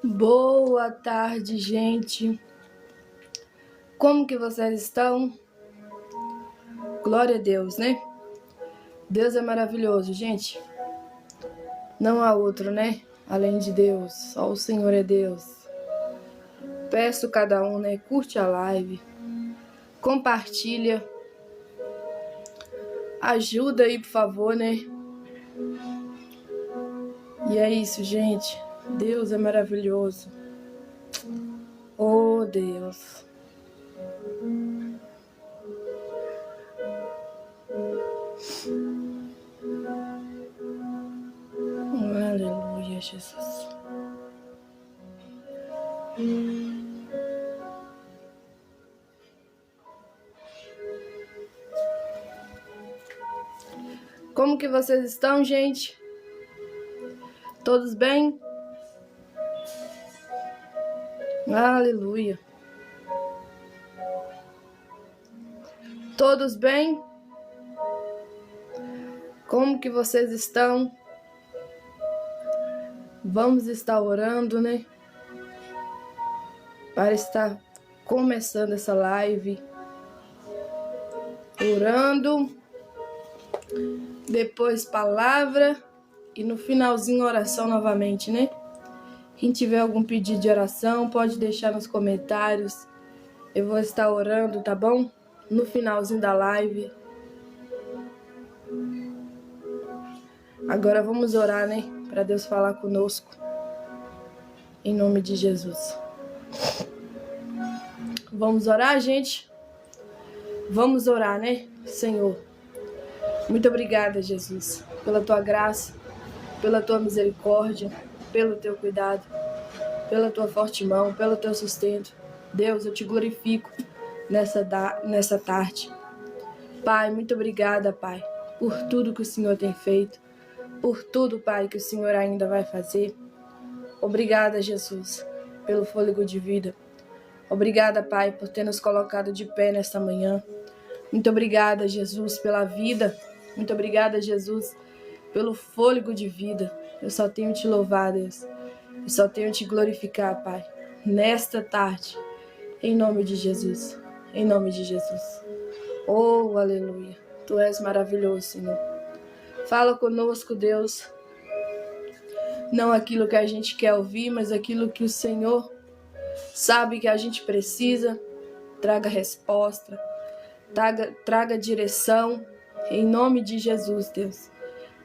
Boa tarde, gente. Como que vocês estão? Glória a Deus, né? Deus é maravilhoso, gente. Não há outro, né? Além de Deus. Só o Senhor é Deus. Peço cada um, né? Curte a live. Compartilha. Ajuda aí, por favor, né? E é isso, gente. Deus é maravilhoso. Oh, Deus. Aleluia, Jesus. Como que vocês estão, gente? Todos bem? Aleluia. Todos bem? Como que vocês estão? Vamos estar orando, né? Para estar começando essa live. Orando. Depois palavra. E no finalzinho oração novamente, né? Quem tiver algum pedido de oração, pode deixar nos comentários. Eu vou estar orando, tá bom? No finalzinho da live. Agora vamos orar, né? Para Deus falar conosco. Em nome de Jesus. Vamos orar, gente? Vamos orar, né? Senhor, muito obrigada, Jesus, pela tua graça, pela tua misericórdia, pelo teu cuidado, pela tua forte mão, pelo teu sustento. Deus, eu te glorifico nessa tarde. Pai, muito obrigada, Pai, por tudo que o Senhor tem feito, por tudo, Pai, que o Senhor ainda vai fazer. Obrigada, Jesus, pelo fôlego de vida. Obrigada, Pai, por ter nos colocado de pé nesta manhã. Muito obrigada, Jesus, pela vida. Muito obrigada, Jesus, pelo fôlego de vida. Eu só tenho te louvar, Deus. Eu só tenho te glorificar, Pai, nesta tarde. Em nome de Jesus. Em nome de Jesus. Oh, aleluia. Tu és maravilhoso, Senhor. Fala conosco, Deus. Não aquilo que a gente quer ouvir, mas aquilo que o Senhor sabe que a gente precisa. Traga resposta. Traga direção. Em nome de Jesus, Deus.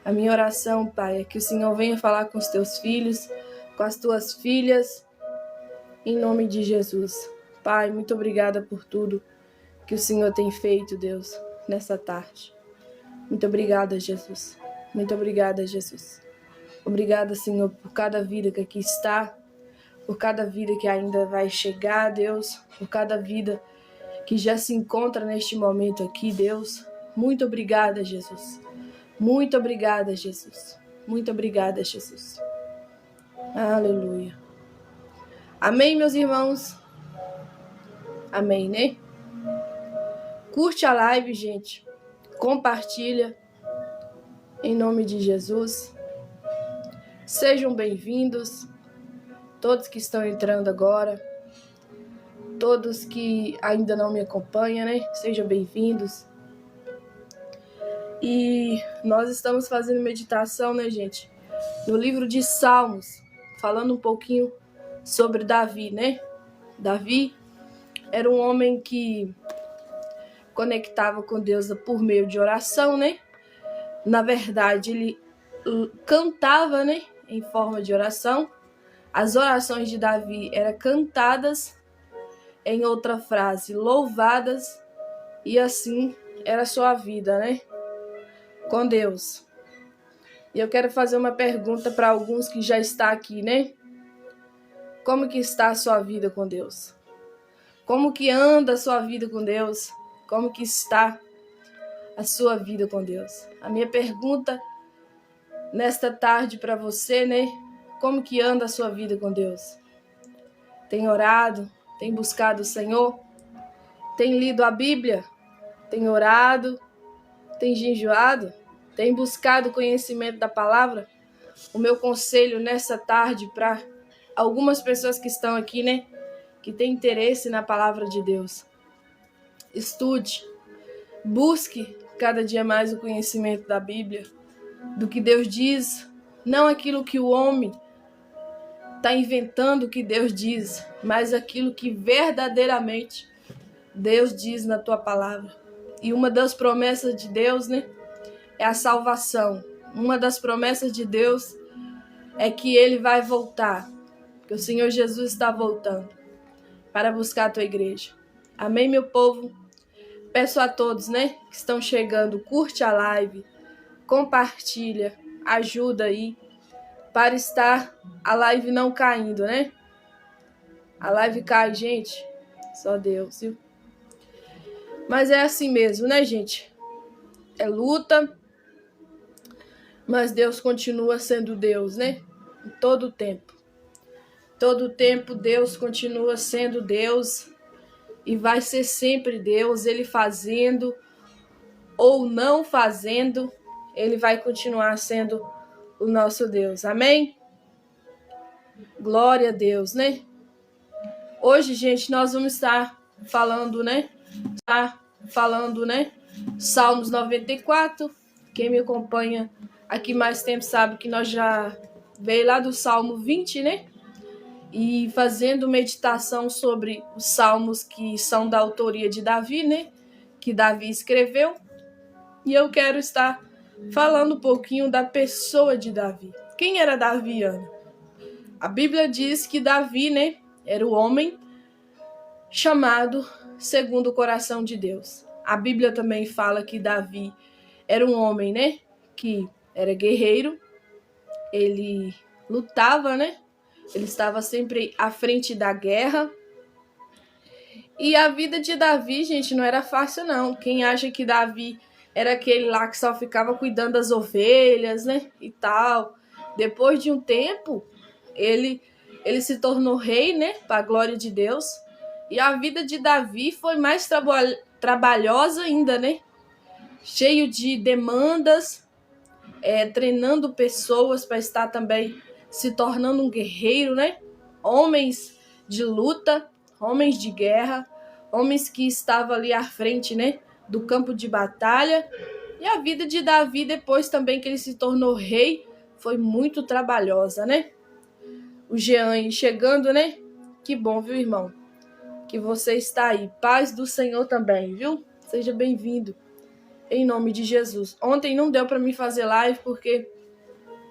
A minha oração, Pai, é que o Senhor venha falar com os teus filhos, com as tuas filhas, em nome de Jesus. Pai, muito obrigada por tudo que o Senhor tem feito, Deus, nessa tarde. Muito obrigada, Jesus. Muito obrigada, Jesus. Obrigada, Senhor, por cada vida que aqui está, por cada vida que ainda vai chegar, Deus, por cada vida que já se encontra neste momento aqui, Deus. Muito obrigada, Jesus. Muito obrigada, Jesus. Muito obrigada, Jesus. Aleluia. Amém, meus irmãos? Amém, né? Curte a live, gente. Compartilha. Em nome de Jesus. Sejam bem-vindos. Todos que estão entrando agora. Todos que ainda não me acompanham, né? Sejam bem-vindos. E nós estamos fazendo meditação, né, gente? No livro de Salmos. Falando um pouquinho sobre Davi, né? Davi era um homem que conectava com Deus por meio de oração, né? Na verdade, ele cantava, né? Em forma de oração. As orações de Davi eram cantadas, em outra frase, louvadas, e assim era a sua vida, né? Com Deus. E eu quero fazer uma pergunta para alguns que já estão aqui, né? Como que está a sua vida com Deus? Como que anda a sua vida com Deus? Como que está a sua vida com Deus? A minha pergunta nesta tarde para você, né? Como que anda a sua vida com Deus? Tem orado? Tem buscado o Senhor? Tem lido a Bíblia? Tem orado? Tem jejuado? Tem buscado o conhecimento da palavra? O meu conselho nessa tarde para algumas pessoas que estão aqui, né, que têm interesse na palavra de Deus. Estude, busque cada dia mais o conhecimento da Bíblia, do que Deus diz, não aquilo que o homem está inventando que Deus diz, mas aquilo que verdadeiramente Deus diz na tua palavra. E uma das promessas de Deus, né, é a salvação. Uma das promessas de Deus é que Ele vai voltar, que o Senhor Jesus está voltando para buscar a tua igreja. Amém, meu povo? Peço a todos, né, que estão chegando, curte a live, compartilha, ajuda aí, para estar a live não caindo, né? A live cai, gente, só Deus, viu? Mas é assim mesmo, né, gente? É luta, mas Deus continua sendo Deus, né? Em todo o tempo. Todo o tempo Deus continua sendo Deus e vai ser sempre Deus, Ele fazendo ou não fazendo, Ele vai continuar sendo o nosso Deus. Amém? Glória a Deus, né? Hoje, gente, nós vamos estar falando, né? Salmos 94. Quem me acompanha aqui mais tempo sabe que nós já veio lá do Salmo 20, né? E fazendo meditação sobre os salmos que são da autoria de Davi, né? Que Davi escreveu. E eu quero estar falando um pouquinho da pessoa de Davi. Quem era Davi, Ana? A Bíblia diz que Davi, né, era o homem chamado segundo o coração de Deus. A Bíblia também fala que Davi era um homem, né, que era guerreiro. Ele lutava, né? Ele estava sempre à frente da guerra. E a vida de Davi, gente, não era fácil, não. Quem acha que Davi era aquele lá que só ficava cuidando das ovelhas, né, e tal. Depois de um tempo, ele se tornou rei, né, para a glória de Deus. E a vida de Davi foi mais trabalhosa ainda, né? Cheio de demandas, treinando pessoas para estar também se tornando um guerreiro, né? Homens de luta, homens de guerra, homens que estavam ali à frente, né, do campo de batalha. E a vida de Davi, depois também que ele se tornou rei, foi muito trabalhosa, né? O Jean chegando, né? Que bom, viu, irmão? Que você está aí. Paz do Senhor também, viu? Seja bem-vindo. Em nome de Jesus. Ontem não deu para mim fazer live porque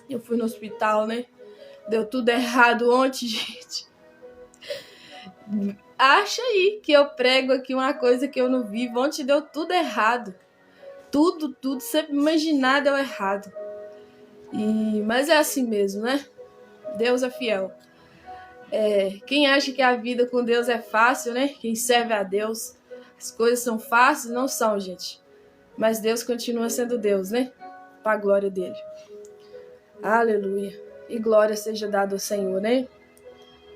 eu fui no hospital, né? Deu tudo errado ontem, gente. Acha aí que eu prego aqui uma coisa que eu não vivo. Ontem deu tudo errado. Tudo, sempre imaginar deu errado. Mas é assim mesmo, né? Deus é fiel. Quem acha que a vida com Deus é fácil, né? Quem serve a Deus, as coisas são fáceis, não são, gente. Mas Deus continua sendo Deus, né? Para a glória dele. Aleluia. E glória seja dada ao Senhor, né?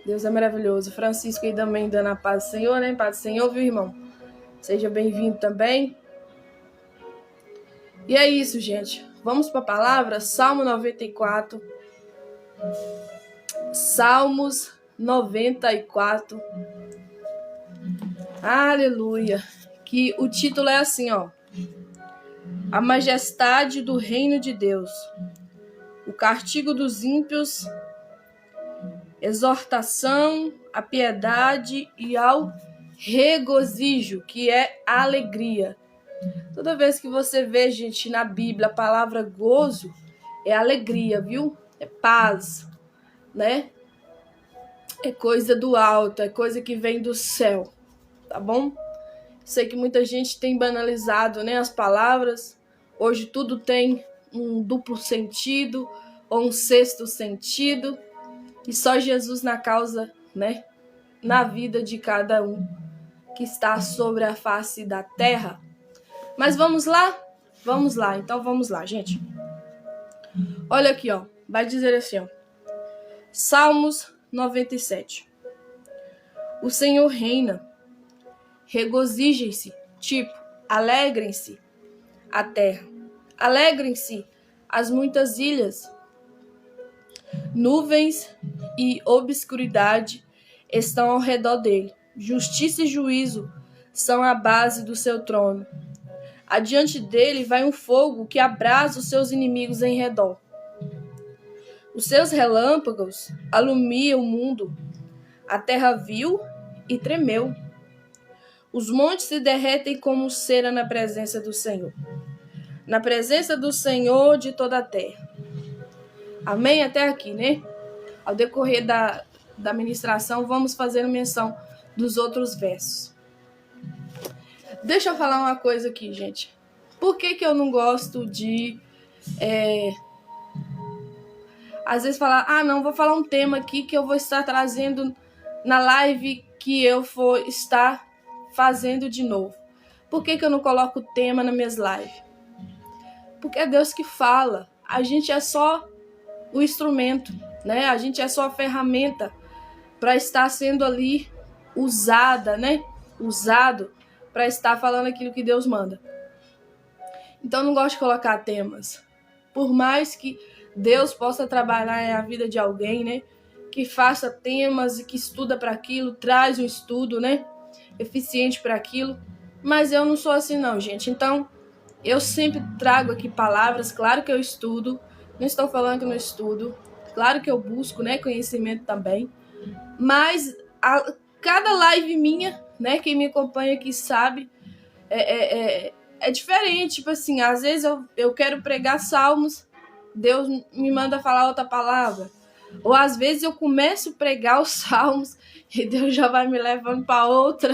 Deus é maravilhoso. Francisco aí também dando a paz do Senhor, né? Paz do Senhor, viu, irmão? Seja bem-vindo também. E é isso, gente. Vamos para a palavra? Salmo 94. Salmos 94. Aleluia. Que o título é assim, ó. A majestade do reino de Deus. O castigo dos ímpios. Exortação à piedade e ao regozijo, que é a alegria. Toda vez que você vê, gente, na Bíblia, a palavra gozo, é alegria, viu? É paz, né? É coisa do alto, é coisa que vem do céu, tá bom? Sei que muita gente tem banalizado, né, as palavras. Hoje tudo tem um duplo sentido ou um sexto sentido. E só Jesus na causa, né, na vida de cada um que está sobre a face da terra. Mas vamos lá? Vamos lá, então vamos lá, gente. Olha aqui, ó, vai dizer assim, ó. Salmos 97. O Senhor reina, regozijem-se, alegrem-se a terra, alegrem-se as muitas ilhas. Nuvens e obscuridade estão ao redor dele. Justiça e juízo são a base do seu trono. Adiante dele vai um fogo que abrasa os seus inimigos em redor. Os seus relâmpagos alumiam o mundo. A terra viu e tremeu. Os montes se derretem como cera na presença do Senhor. Na presença do Senhor de toda a terra. Amém? Até aqui, né? Ao decorrer da ministração, vamos fazer menção dos outros versos. Deixa eu falar uma coisa aqui, gente. Por que eu não gosto de... às vezes falar, não, vou falar um tema aqui que eu vou estar trazendo na live que eu for estar fazendo de novo. Por que eu não coloco tema nas minhas lives? Porque é Deus que fala. A gente é só o instrumento, né? A gente é só a ferramenta para estar sendo ali usada, né? Usado para estar falando aquilo que Deus manda. Então, eu não gosto de colocar temas. Por mais que Deus possa trabalhar na vida de alguém, né? Que faça temas e que estuda para aquilo, traz um estudo, né? Eficiente para aquilo. Mas eu não sou assim, não, gente. Então, eu sempre trago aqui palavras. Claro que eu estudo. Não estou falando que eu não estudo. Claro que eu busco, né? Conhecimento também. Mas cada live minha, né? Quem me acompanha aqui sabe, é diferente. Tipo assim, às vezes eu quero pregar salmos, Deus me manda falar outra palavra. Ou às vezes eu começo a pregar os salmos e Deus já vai me levando para outra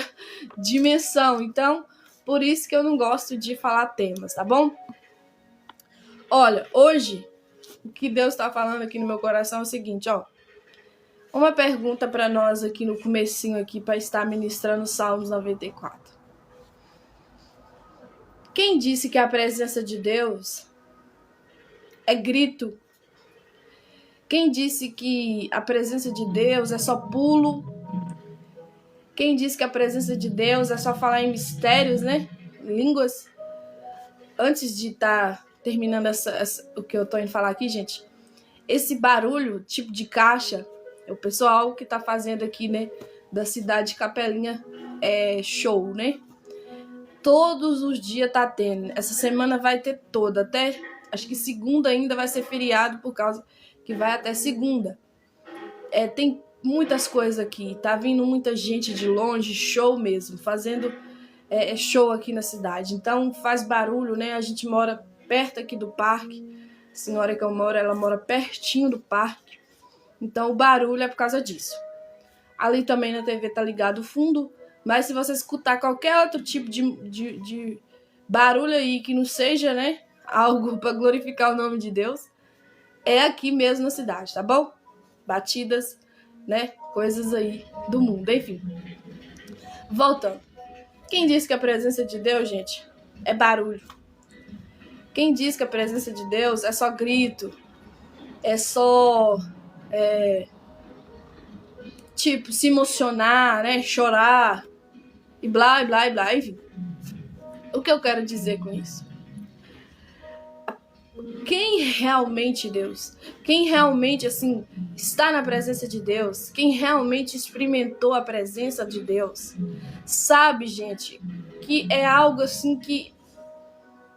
dimensão. Então, por isso que eu não gosto de falar temas, tá bom? Olha, hoje, o que Deus está falando aqui no meu coração é o seguinte, ó. Uma pergunta para nós aqui no comecinho aqui para estar ministrando Salmos 94. Quem disse que a presença de Deus é grito? Quem disse que a presença de Deus é só pulo? Quem disse que a presença de Deus é só falar em mistérios, né? Línguas? Antes de estar terminando o que eu tô indo falar aqui, gente, esse barulho, tipo de caixa, é o pessoal que tá fazendo aqui, né, da cidade de Capelinha, show, né? Todos os dias tá tendo. Essa semana vai ter toda, até acho que segunda ainda vai ser feriado, por causa que vai até segunda. Tem muitas coisas aqui, tá vindo muita gente de longe, show mesmo, fazendo show aqui na cidade. Então faz barulho, né? A gente mora perto aqui do parque. A senhora que eu moro, ela mora pertinho do parque. Então o barulho é por causa disso. Ali também na TV tá ligado o fundo, mas se você escutar qualquer outro tipo de barulho aí que não seja, né, algo para glorificar o nome de Deus, é aqui mesmo na cidade, tá bom? Batidas, né, coisas aí do mundo, enfim. Voltando. Quem disse que a presença de Deus, gente, é barulho? Quem diz que a presença de Deus é só grito, é só tipo, se emocionar, né, chorar e blá, blá, blá, enfim. O que eu quero dizer com isso? Quem realmente Deus, quem realmente, assim, está na presença de Deus, quem realmente experimentou a presença de Deus, sabe, gente, que é algo assim que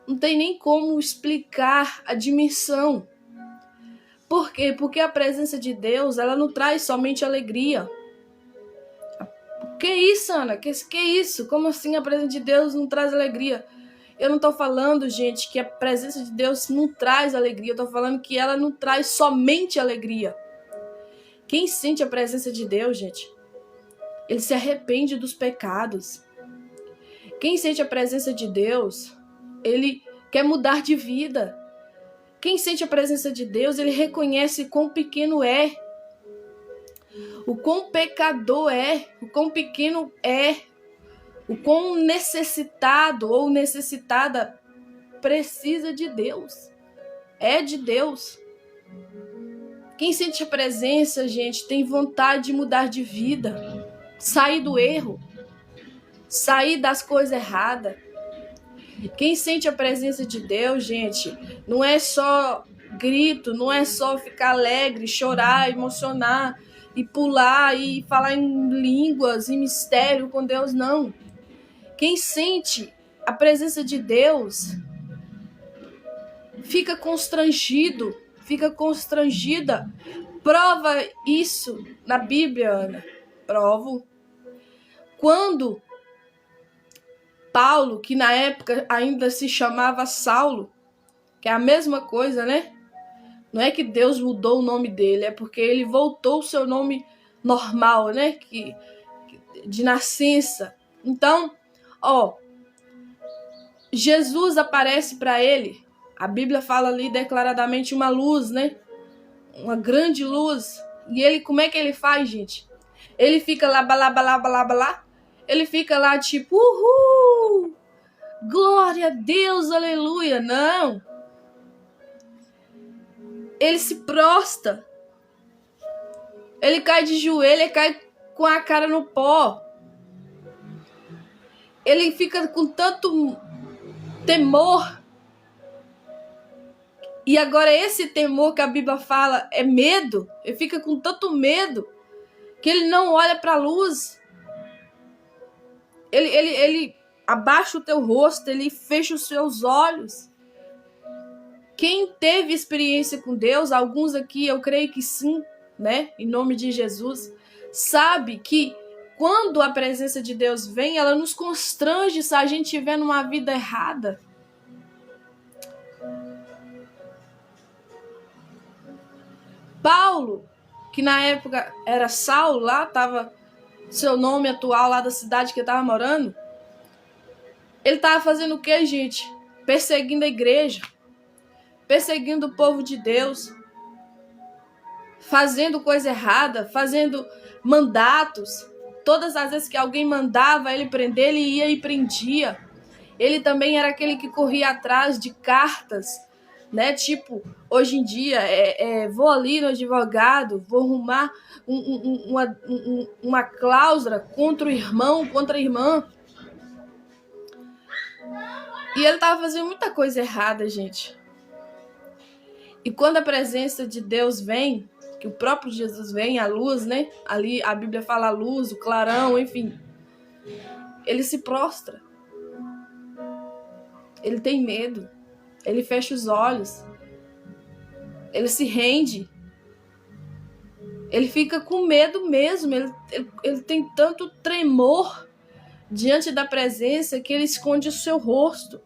não tem nem como explicar a dimensão. Por quê? Porque a presença de Deus, ela não traz somente alegria. Que isso, Ana? Que isso? Como assim a presença de Deus não traz alegria? Eu não estou falando, gente, que a presença de Deus não traz alegria. Eu estou falando que ela não traz somente alegria. Quem sente a presença de Deus, gente, ele se arrepende dos pecados. Quem sente a presença de Deus, ele quer mudar de vida. Quem sente a presença de Deus, ele reconhece quão pequeno é. O quão pecador é, o quão pequeno é, o quão necessitado ou necessitada precisa de Deus. É de Deus. Quem sente a presença, gente, tem vontade de mudar de vida, sair do erro, sair das coisas erradas. Quem sente a presença de Deus, gente, não é só grito, não é só ficar alegre, chorar, emocionar e pular e falar em línguas, em mistério com Deus, não. Quem sente a presença de Deus fica constrangido, fica constrangida. Prova isso na Bíblia, Ana. Provo. Quando Paulo, que na época ainda se chamava Saulo, que é a mesma coisa, né? Não é que Deus mudou o nome dele, é porque ele voltou o seu nome normal, né? De nascença. Então, Jesus aparece para ele. A Bíblia fala ali declaradamente uma luz, né? Uma grande luz. E ele, como é que ele faz, gente? Ele fica lá, balá. Ele fica lá tipo, uhul! Glória a Deus, aleluia. Não. Ele se prostra. Ele cai de joelho, ele cai com a cara no pó. Ele fica com tanto temor. E agora esse temor que a Bíblia fala é medo. Ele fica com tanto medo que ele não olha para a luz. Ele abaixa o teu rosto, ele fecha os seus olhos. Quem teve experiência com Deus, alguns aqui eu creio que sim, né? Em nome de Jesus, sabe que quando a presença de Deus vem, ela nos constrange se a gente estiver numa vida errada. Paulo, que na época era Saulo, lá estava seu nome atual lá da cidade que ele estava morando, ele estava fazendo o que, gente? Perseguindo a igreja, perseguindo o povo de Deus, fazendo coisa errada, fazendo mandatos. Todas as vezes que alguém mandava ele prender, ele ia e prendia. Ele também era aquele que corria atrás de cartas, né? Tipo, hoje em dia, vou ali no advogado, vou arrumar uma cláusula contra o irmão, contra a irmã. E ele estava fazendo muita coisa errada, gente. E quando a presença de Deus vem, que o próprio Jesus vem, a luz, né? Ali a Bíblia fala a luz, o clarão, enfim. Ele se prostra. Ele tem medo. Ele fecha os olhos. Ele se rende. Ele fica com medo mesmo. Ele tem tanto tremor diante da presença que ele esconde o seu rosto.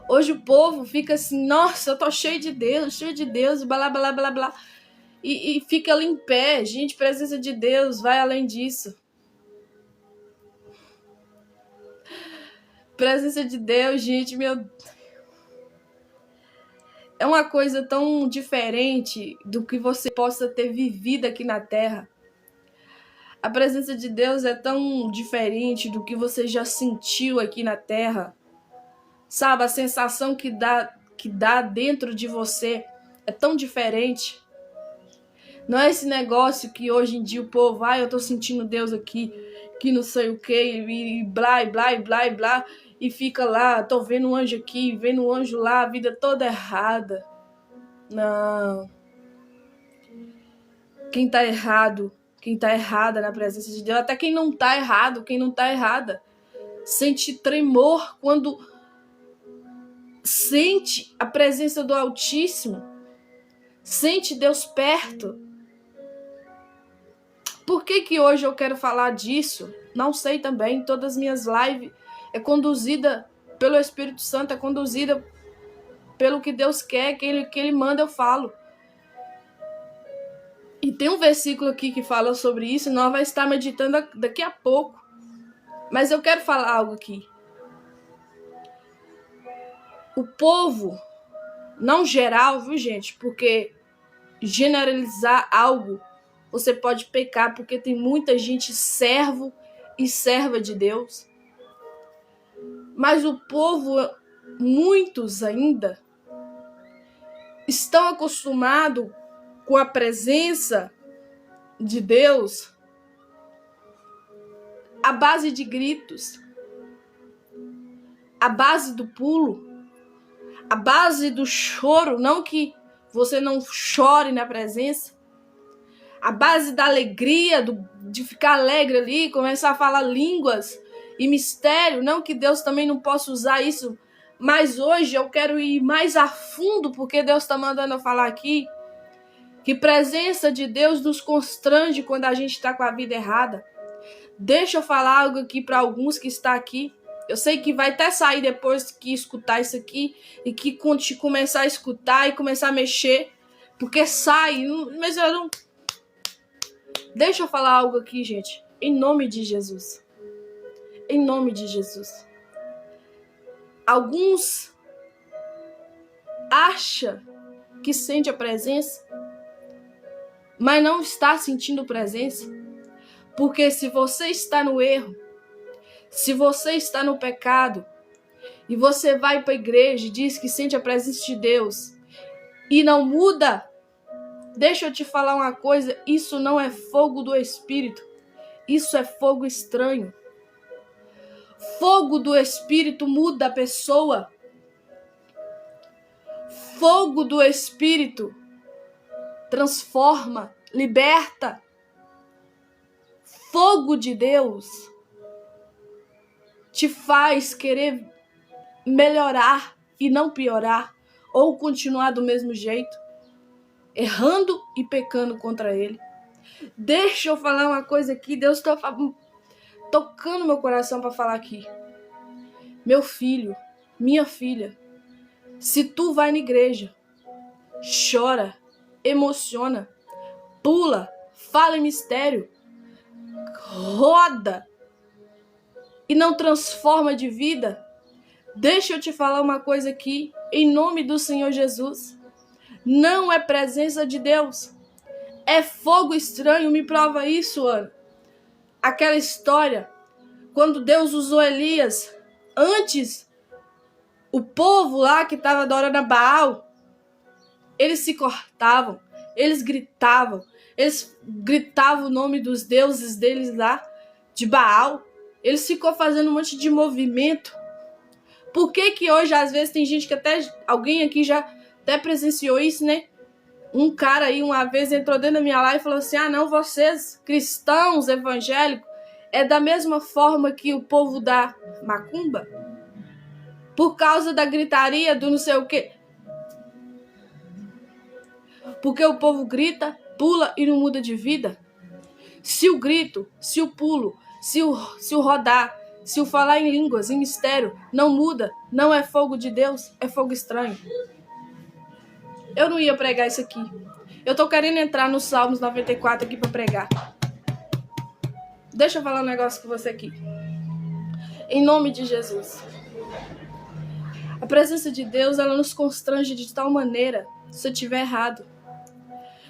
Hoje o povo fica assim, nossa, eu tô cheio de Deus, blá, blá, blá, blá. E fica ali em pé. Gente, presença de Deus vai além disso. Presença de Deus, gente, meu... É uma coisa tão diferente do que você possa ter vivido aqui na Terra. A presença de Deus é tão diferente do que você já sentiu aqui na Terra. Sabe, a sensação que dá dentro de você é tão diferente. Não é esse negócio que hoje em dia o povo, eu tô sentindo Deus aqui, que não sei o que, e blá, blá, blá, blá, e fica lá, tô vendo um anjo aqui, vendo um anjo lá, a vida toda errada. Não. Quem tá errado, quem tá errada na presença de Deus, até quem não tá errado, quem não tá errada, sente tremor quando sente a presença do Altíssimo, sente Deus perto. Por que hoje eu quero falar disso? Não sei também. Todas as minhas lives é conduzida pelo Espírito Santo, é conduzida pelo que Deus quer, que Ele manda, eu falo. E tem um versículo aqui que fala sobre isso, nós vamos estar meditando daqui a pouco. Mas eu quero falar algo aqui. O povo, não geral, viu, gente? Porque generalizar algo, você pode pecar, porque tem muita gente servo e serva de Deus. Mas o povo, muitos ainda, estão acostumados com a presença de Deus à base de gritos, à base do pulo, à base do choro. Não que você não chore na presença. A base da alegria, de ficar alegre ali, começar a falar línguas e mistério. Não que Deus também não possa usar isso, mas hoje eu quero ir mais a fundo, porque Deus está mandando eu falar aqui que presença de Deus nos constrange quando a gente está com a vida errada. Deixa eu falar algo aqui para alguns que estão aqui. Eu sei que vai até sair depois que escutar isso aqui e que começar a escutar e começar a mexer, porque sai, mas eu não... Deixa eu falar algo aqui, gente, em nome de Jesus. Em nome de Jesus. Alguns acham que sente a presença, mas não está sentindo presença. Porque se você está no erro, se você está no pecado, e você vai para a igreja e diz que sente a presença de Deus, e não muda, deixa eu te falar uma coisa, isso não é fogo do Espírito, isso é fogo estranho. Fogo do Espírito muda a pessoa. Fogo do Espírito transforma, liberta. Fogo de Deus te faz querer melhorar e não piorar, ou continuar do mesmo jeito, errando e pecando contra Ele. Deixa eu falar uma coisa aqui, Deus está tocando meu coração para falar aqui. Meu filho, minha filha, se tu vai na igreja, chora, emociona, pula, fala em mistério, roda e não transforma de vida, deixa eu te falar uma coisa aqui, em nome do Senhor Jesus. Não é presença de Deus, é fogo estranho. Me prova isso, Ana. Aquela história, quando Deus usou Elias, antes, o povo lá que estava adorando a Baal, eles se cortavam, eles gritavam o nome dos deuses deles lá, de Baal. Eles ficou fazendo um monte de movimento. Por que hoje, às vezes, tem gente que até, alguém aqui já até presenciou isso, né? Um cara aí, uma vez, entrou dentro da minha live e falou assim, não, vocês, cristãos, evangélicos, é da mesma forma que o povo da macumba? Por causa da gritaria, do não sei o quê. Porque o povo grita, pula e não muda de vida. Se o grito, se o pulo, se o rodar, se o falar em línguas, em mistério, não muda, não é fogo de Deus, é fogo estranho. Eu não ia pregar isso aqui. Eu tô querendo entrar no Salmos 94 aqui para pregar. Deixa eu falar um negócio com você aqui. Em nome de Jesus. A presença de Deus, ela nos constrange de tal maneira, se eu estiver errado.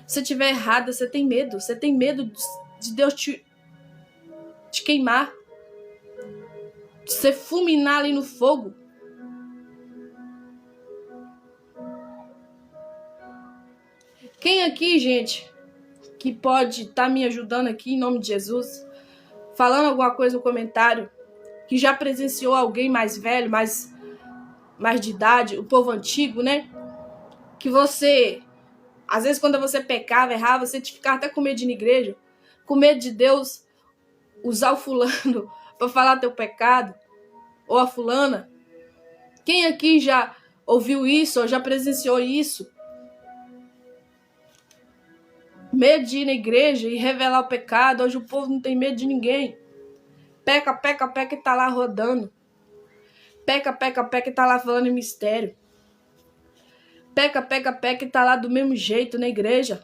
Se eu estiver errada, você tem medo. Você tem medo de Deus te queimar. De você fulminar ali no fogo. Quem aqui, gente, que pode estar me ajudando aqui em nome de Jesus, falando alguma coisa no comentário, que já presenciou alguém mais velho, mais de idade, o povo antigo, né? Que você, às vezes quando você pecava, errava, você ficava até com medo de ir na igreja, com medo de Deus usar o fulano para falar teu pecado, ou a fulana. Quem aqui já ouviu isso, ou já presenciou isso? Medo de ir na igreja e revelar o pecado. Hoje o povo não tem medo de ninguém. Peca e tá lá rodando. Peca e tá lá falando em mistério. Peca e tá lá do mesmo jeito na igreja.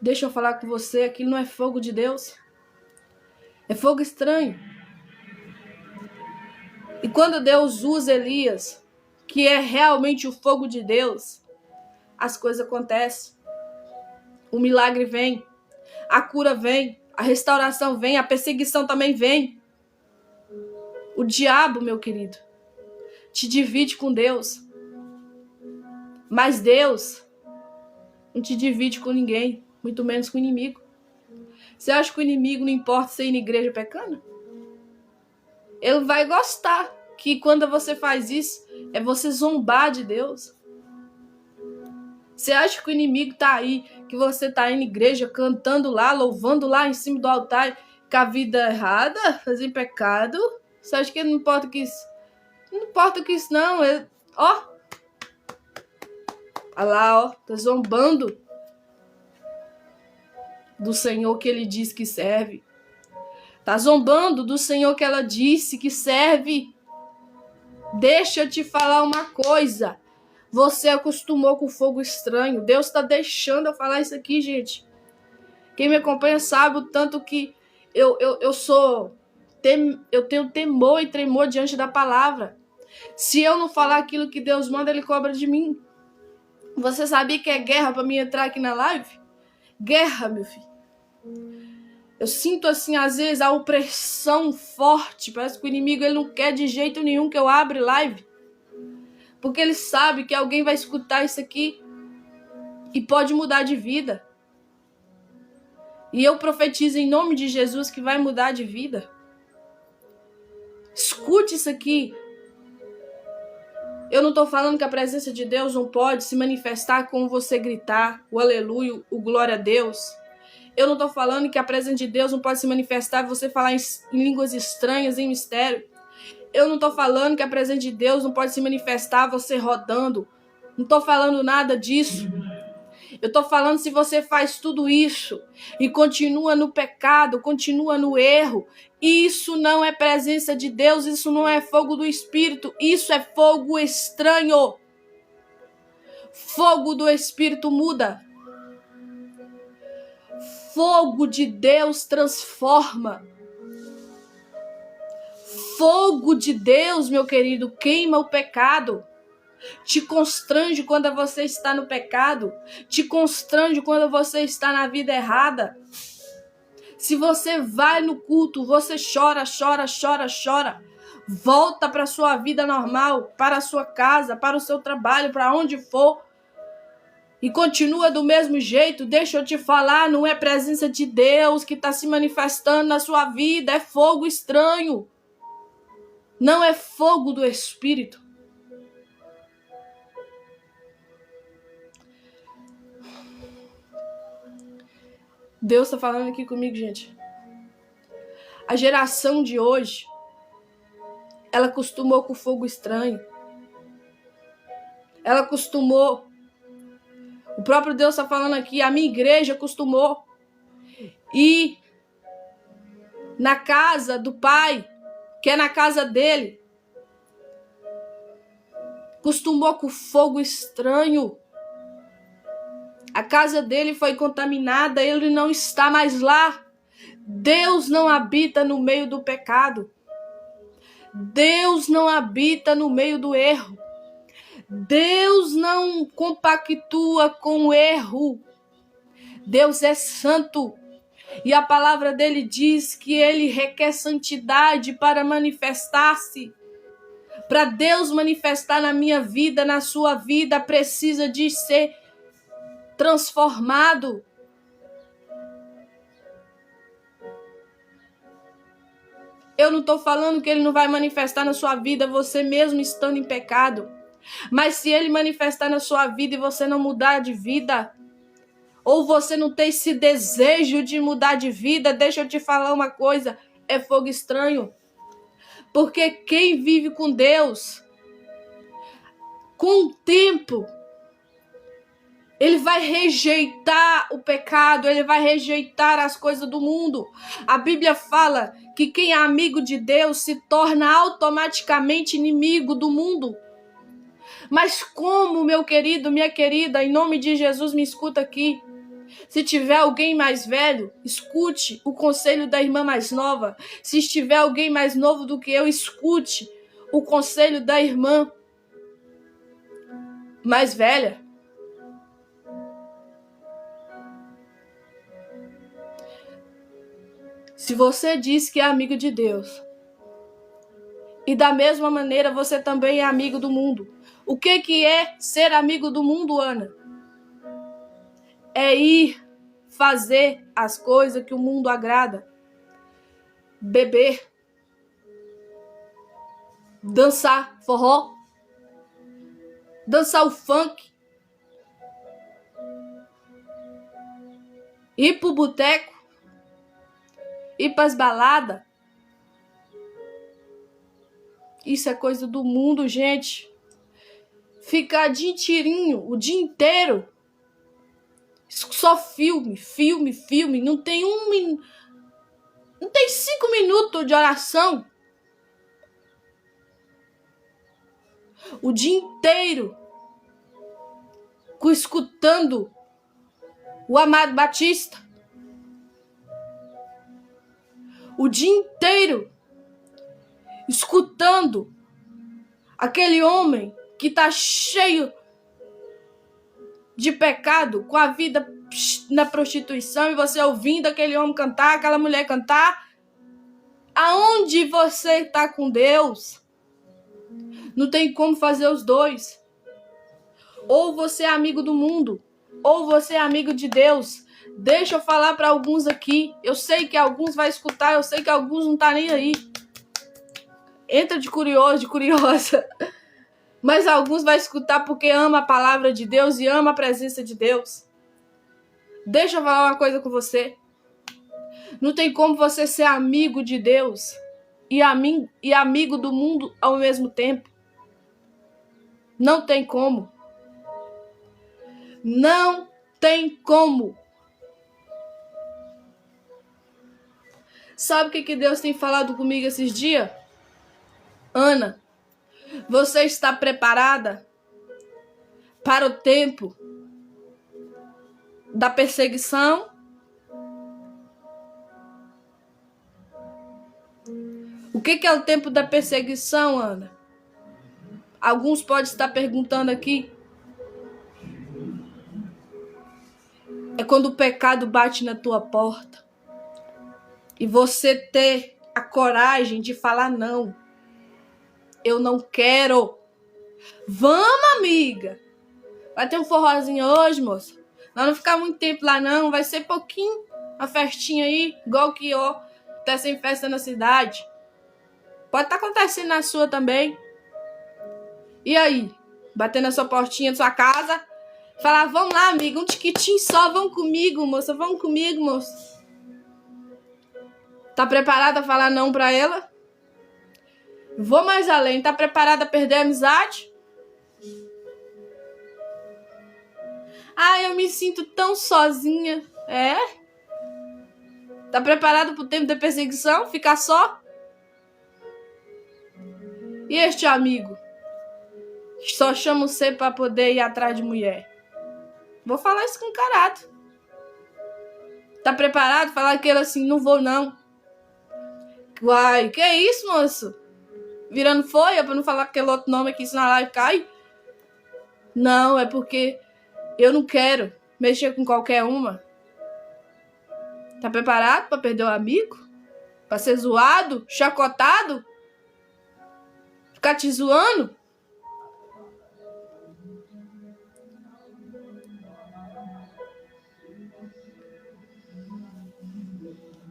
Deixa eu falar com você, aquilo não é fogo de Deus. É fogo estranho. E quando Deus usa Elias, que é realmente o fogo de Deus, as coisas acontecem. O milagre vem, a cura vem, a restauração vem, a perseguição também vem. O diabo, meu querido, te divide com Deus. Mas Deus não te divide com ninguém, muito menos com o inimigo. Você acha que o inimigo não importa você ir na igreja pecando? Ele vai gostar que quando você faz isso, é você zombar de Deus. Você acha que o inimigo tá aí, que você tá aí na igreja, cantando lá, louvando lá em cima do altar, com a vida errada, fazendo pecado? Você acha que ele não importa com isso? Não importa com isso, não. Ó. Olha lá, ó. Tá zombando do Senhor que ele diz que serve. Tá zombando do Senhor que ela disse que serve. Deixa eu te falar uma coisa. Você acostumou com fogo estranho. Deus está deixando eu falar isso aqui, gente. Quem me acompanha sabe o tanto que eu tenho temor e tremor diante da palavra. Se eu não falar aquilo que Deus manda, Ele cobra de mim. Você sabia que é guerra para mim entrar aqui na live? Guerra, meu filho. Eu sinto assim, às vezes, a opressão forte. Parece que o inimigo ele não quer de jeito nenhum que eu abra live. Porque ele sabe que alguém vai escutar isso aqui e pode mudar de vida. E eu profetizo em nome de Jesus que vai mudar de vida. Escute isso aqui. Eu não estou falando que a presença de Deus não pode se manifestar com você gritar o aleluia, o glória a Deus. Eu não estou falando que a presença de Deus não pode se manifestar você falar em línguas estranhas, em mistério. Eu não estou falando que a presença de Deus não pode se manifestar você rodando. Não estou falando nada disso. Eu estou falando se você faz tudo isso e continua no pecado, continua no erro. Isso não é presença de Deus, isso não é fogo do Espírito, isso é fogo estranho. Fogo do Espírito muda. Fogo de Deus transforma. Fogo de Deus, meu querido, queima o pecado. Te constrange quando você está no pecado. Te constrange quando você está na vida errada. Se você vai no culto, você chora, chora, chora, chora. Volta para a sua vida normal, para a sua casa, para o seu trabalho, para onde for. E continua do mesmo jeito. Deixa eu te falar, não é presença de Deus que está se manifestando na sua vida. É fogo estranho. Não é fogo do Espírito. Deus está falando aqui comigo, gente. A geração de hoje, ela acostumou com fogo estranho. Ela acostumou. O próprio Deus está falando aqui, a minha igreja acostumou. E na casa do Pai, que é na casa dele, acostumou com fogo estranho. A casa dele foi contaminada, ele não está mais lá. Deus não habita no meio do pecado. Deus não habita no meio do erro. Deus não compactua com o erro. Deus é santo. E a palavra dele diz que ele requer santidade para manifestar-se. Para Deus manifestar na minha vida, na sua vida, precisa de ser transformado. Eu não estou falando que ele não vai manifestar na sua vida, você mesmo estando em pecado. Mas se ele manifestar na sua vida e você não mudar de vida, ou você não tem esse desejo de mudar de vida, deixa eu te falar uma coisa, é fogo estranho. Porque quem vive com Deus, com o tempo, ele vai rejeitar o pecado, ele vai rejeitar as coisas do mundo. A Bíblia fala que quem é amigo de Deus se torna automaticamente inimigo do mundo. Mas como, meu querido, minha querida, em nome de Jesus, me escuta aqui. Se tiver alguém mais velho, escute o conselho da irmã mais nova. Se estiver alguém mais novo do que eu, escute o conselho da irmã mais velha. Se você diz que é amigo de Deus, e da mesma maneira você também é amigo do mundo. O que é ser amigo do mundo, Ana? É ir fazer as coisas que o mundo agrada. Beber. Dançar forró. Dançar o funk. ir pro boteco, ir pras baladas. Isso é coisa do mundo, gente. Ficar de tirinho o dia inteiro. Só filme. Não tem não tem 5 minutos de oração. O dia inteiro escutando o Amado Batista. O dia inteiro escutando aquele homem que tá cheio de pecado, com a vida na prostituição, e você ouvindo aquele homem cantar, aquela mulher cantar. Aonde você tá com Deus? Não tem como fazer os dois. Ou você é amigo do mundo, ou você é amigo de Deus. Deixa eu falar para alguns aqui. Eu sei que alguns vai escutar, eu sei que alguns não tá nem aí. Entra de curioso, de curiosa. Mas alguns vai escutar porque ama a palavra de Deus e ama a presença de Deus. Deixa eu falar uma coisa com você. Não tem como você ser amigo de Deus e amigo do mundo ao mesmo tempo. Não tem como. Não tem como. Sabe o que Deus tem falado comigo esses dias? Ana, você está preparada para o tempo da perseguição? O que é o tempo da perseguição, Ana? Alguns podem estar perguntando aqui. É quando o pecado bate na tua porta e você ter a coragem de falar não. Eu não quero. Vamos, amiga. Vai ter um forrozinho hoje, moça. Nós não ficar muito tempo lá, não. Vai ser pouquinho. Uma festinha aí, igual que tá sem festa na cidade. Pode estar acontecendo na sua também. E aí? Bater na sua portinha da sua casa. Falar, vamos lá, amiga. Um tiquitinho só. Vamos comigo, moça. Vamos comigo, moça. Tá preparada a falar não pra ela? Vou mais além. Tá preparada a perder a amizade? Ah, eu me sinto tão sozinha. É? Tá preparada pro tempo da perseguição? Ficar só? E este amigo? Só chama você pra poder ir atrás de mulher. Vou falar isso com caráter. Tá preparado? Falar aquele assim, não vou não. Uai, que isso, moço? Virando folha pra não falar aquele outro nome aqui, senão a live cai? Não, é porque eu não quero mexer com qualquer uma. Tá preparado pra perder o amigo? Pra ser zoado? Chacotado? Ficar te zoando?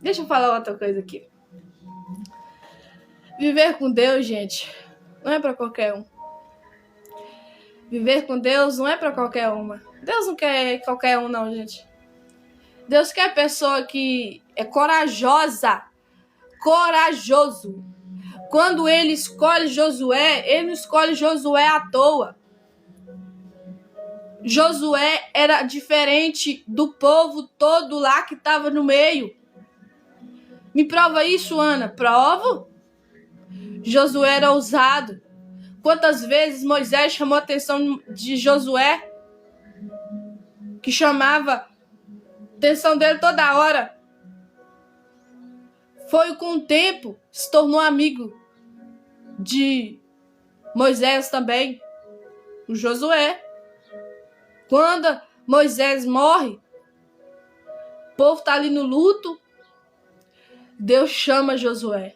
Deixa eu falar outra coisa aqui. Viver com Deus, gente, não é pra qualquer um. Viver com Deus não é pra qualquer uma. Deus não quer qualquer um, não, gente. Deus quer pessoa que é corajosa. Corajoso. Quando ele escolhe Josué, ele não escolhe Josué à toa. Josué era diferente do povo todo lá que estava no meio. Me prova isso, Ana. Provo. Josué era ousado. Quantas vezes Moisés chamou a atenção de Josué? Que chamava a atenção dele toda hora. Foi com o tempo, se tornou amigo de Moisés também. O Josué. Quando Moisés morre, o povo está ali no luto. Deus chama Josué.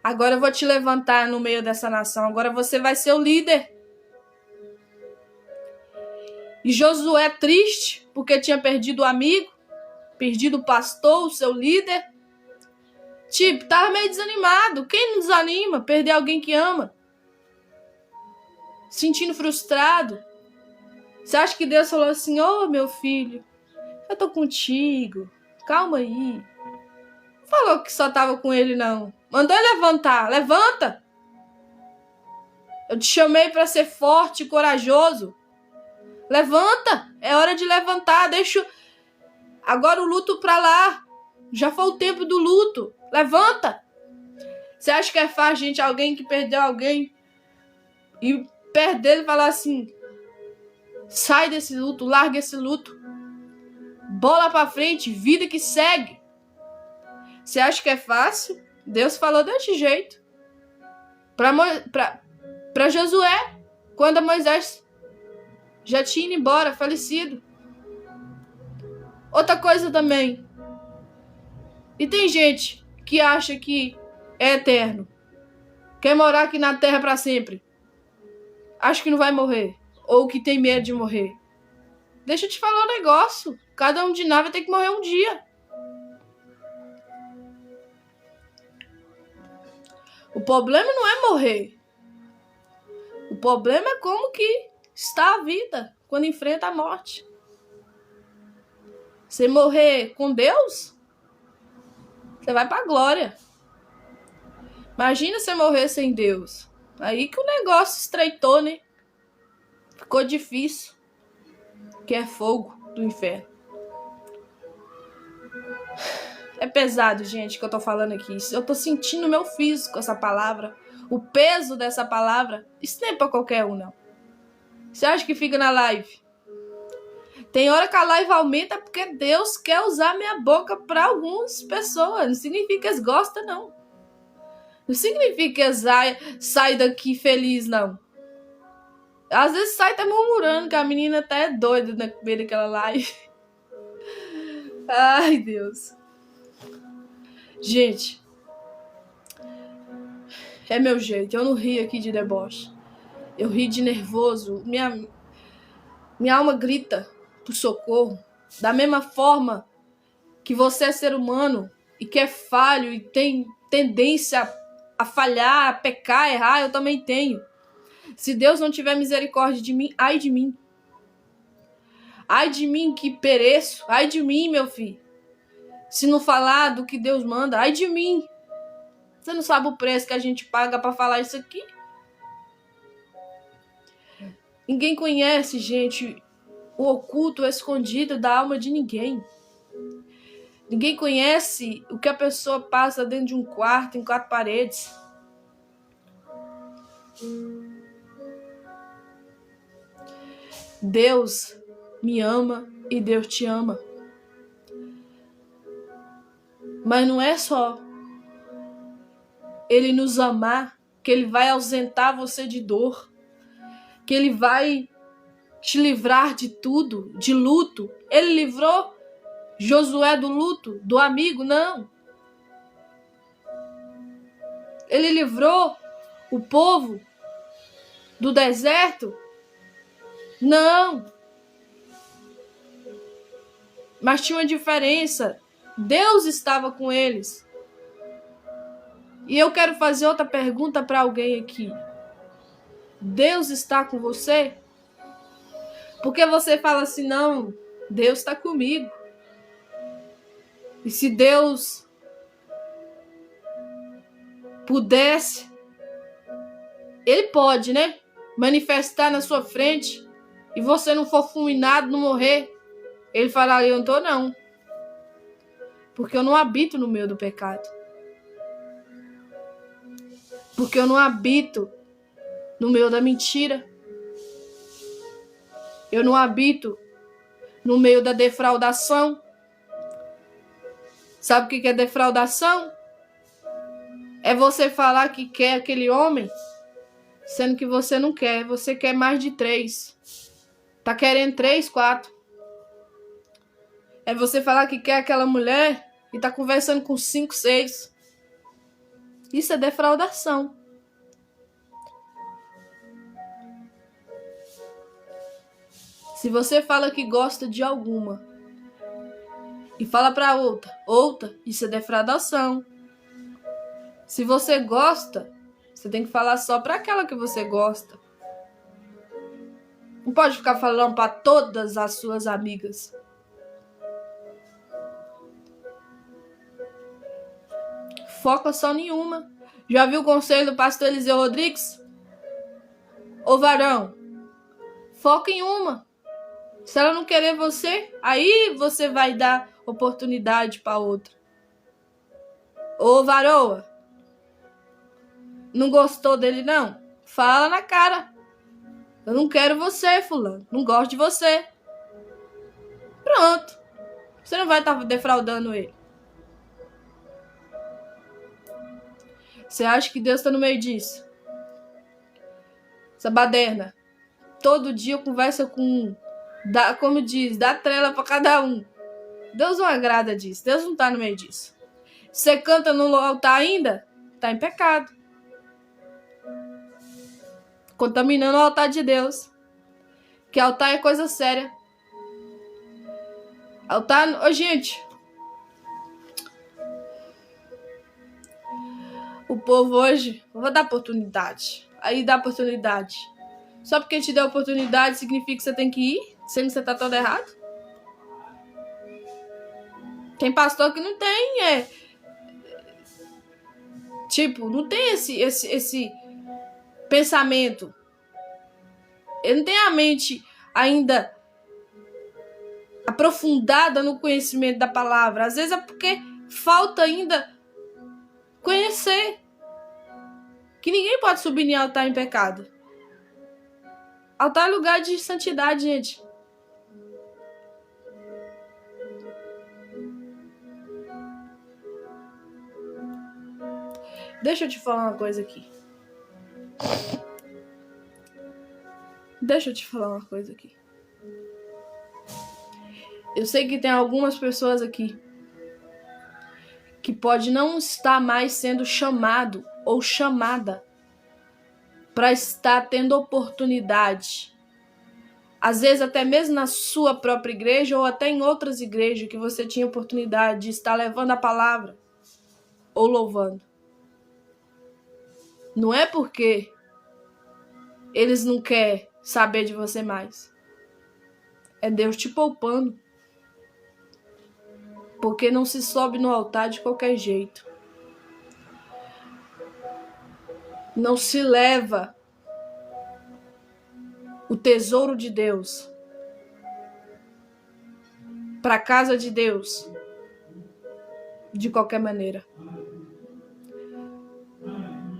Agora eu vou te levantar no meio dessa nação. Agora você vai ser o líder. E Josué triste, porque tinha perdido o amigo, perdido o pastor, o seu líder. Tipo, tava meio desanimado. Quem não desanima? Perder alguém que ama. Sentindo frustrado. Você acha que Deus falou assim, ô meu filho, Eu tô contigo. Calma aí. Falou que só tava com ele, não. Mandou ele levantar. Levanta. Eu te chamei pra ser forte e corajoso. Levanta. É hora de levantar. Deixa agora o luto pra lá. Já foi o tempo do luto. Levanta. Você acha que é fácil, gente, alguém que perdeu alguém e perto dele falar assim: sai desse luto, larga esse luto. Bola pra frente, vida que segue. Você acha que é fácil? Deus falou desse jeito. Pra Josué, quando Moisés já tinha ido embora, falecido. Outra coisa também. E tem gente que acha que é eterno. Quer morar aqui na terra pra sempre. Acha que não vai morrer. Ou que tem medo de morrer. Deixa eu te falar um negócio. Cada um de nós vai ter que morrer um dia. O problema não é morrer. O problema é como que está a vida quando enfrenta a morte. Você morrer com Deus, você vai pra glória. Imagina você morrer sem Deus. Aí que o negócio estreitou, né? Ficou difícil. Que é fogo do inferno. É pesado, gente, que eu tô falando aqui. Eu tô sentindo meu físico essa palavra. O peso dessa palavra. Isso nem é pra qualquer um, não. Você acha que fica na live? Tem hora que a live aumenta porque Deus quer usar minha boca pra algumas pessoas. Não significa que eles gostam, não. Não significa que eles saem daqui feliz, não. Às vezes sai até murmurando que a menina até é doida na meio daquela live. Ai, Deus. Gente, é meu jeito. Eu não rio aqui de deboche. Eu rio de nervoso. Minha alma grita por socorro. Da mesma forma que você é ser humano e que é falho e tem tendência a falhar, a pecar, a errar, eu também tenho. Se Deus não tiver misericórdia de mim, ai de mim. Ai de mim que pereço. Ai de mim, meu filho. Se não falar do que Deus manda, ai de mim. Você não sabe o preço que a gente paga para falar isso aqui? Ninguém conhece, gente, o oculto, o escondido da alma de ninguém. Ninguém conhece o que a pessoa passa dentro de um quarto, em 4 paredes. Deus me ama e Deus te ama. Mas não é só Ele nos amar que Ele vai ausentar você de dor, que Ele vai te livrar de tudo, de luto. Ele livrou Josué do luto, do amigo? Não. Ele livrou o povo do deserto? Não. Mas tinha uma diferença. Deus estava com eles. E eu quero fazer outra pergunta para alguém aqui. Deus está com você? Porque você fala assim, não, Deus está comigo. E se Deus pudesse, Ele pode, né? Manifestar na sua frente e você não for fulminado, não morrer. Ele falaria, eu não tô não. Porque eu não habito no meio do pecado. Porque eu não habito no meio da mentira. Eu não habito no meio da defraudação. Sabe o que é defraudação? É você falar que quer aquele homem, sendo que você não quer. Você quer mais de 3. Tá querendo 3, 4. É você falar que quer aquela mulher e tá conversando com 5, 6. Isso é defraudação. Se você fala que gosta de alguma e fala pra outra, isso é defraudação. Se você gosta, você tem que falar só pra aquela que você gosta. Não pode ficar falando pra todas as suas amigas. Foca só em uma. Já viu o conselho do pastor Eliseu Rodrigues? Ô varão, foca em uma. Se ela não querer você, aí você vai dar oportunidade para outra. Ô varoa, não gostou dele não? Fala na cara. Eu não quero você, fulano. Não gosto de você. Pronto. Você não vai estar defraudando ele. Você acha que Deus está no meio disso? Essa baderna. Todo dia conversa com um. Como diz, dá trela para cada um. Deus não agrada disso. Deus não está no meio disso. Você canta no altar ainda? Está em pecado. Contaminando o altar de Deus. Que altar é coisa séria. Altar... Ô, gente... O povo hoje... Eu vou dar oportunidade. Aí dá oportunidade. Só porque te deu oportunidade significa que você tem que ir? Sendo que você tá todo errado? Tem pastor que não tem... Tipo, não tem esse pensamento. Ele não tem a mente ainda aprofundada no conhecimento da palavra. Às vezes é porque falta ainda conhecer que ninguém pode subir em altar em pecado. Altar é lugar de santidade, gente. Deixa eu te falar uma coisa aqui. Eu sei que tem algumas pessoas aqui que pode não estar mais sendo chamado ou chamada para estar tendo oportunidade. Às vezes até mesmo na sua própria igreja ou até em outras igrejas que você tinha oportunidade de estar levando a palavra ou louvando. Não é porque eles não querem saber de você mais. É Deus te poupando. Porque não se sobe no altar de qualquer jeito. Não se leva o tesouro de Deus para a casa de Deus de qualquer maneira.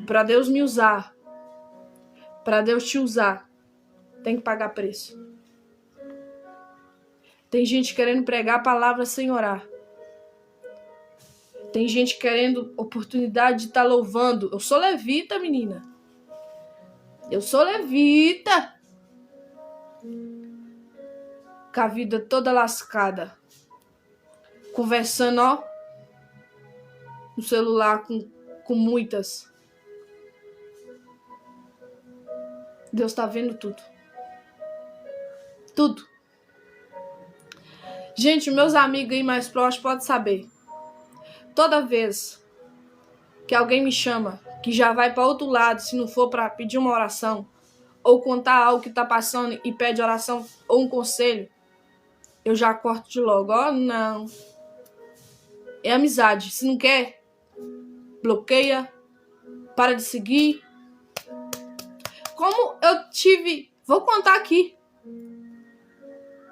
Para Deus me usar, para Deus te usar, tem que pagar preço. Tem gente querendo pregar a palavra sem orar. Tem gente querendo oportunidade de estar louvando. Eu sou levita, menina. Eu sou levita. Com a vida toda lascada. Conversando, ó. No celular com muitas. Deus tá vendo tudo. Tudo. Gente, meus amigos aí mais próximos podem saber. Toda vez que alguém me chama, que já vai para outro lado, se não for para pedir uma oração, ou contar algo que tá passando e pede oração ou um conselho, eu já corto de logo. Ó, não. É amizade. Se não quer, bloqueia, para de seguir. Como eu tive... Vou contar aqui.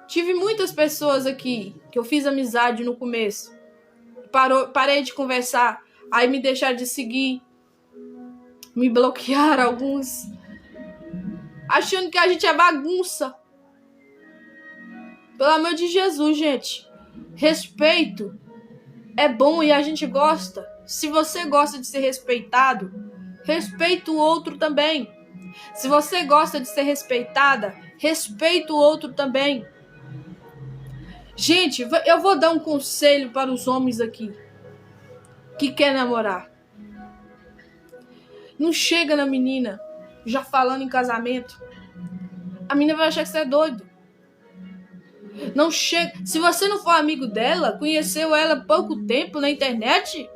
Tive muitas pessoas aqui que eu fiz amizade no começo. Parei de conversar. Aí me deixaram de seguir. Me bloquearam alguns. Achando que a gente é bagunça. Pelo amor de Jesus, gente. Respeito é bom e a gente gosta. Se você gosta de ser respeitado, respeita o outro também. Se você gosta de ser respeitada, respeita o outro também. Gente, eu vou dar um conselho para os homens aqui que quer namorar. Não chega na menina já falando em casamento. A menina vai achar que você é doido. Não chega. Se você não for amigo dela, conheceu ela há pouco tempo na internet,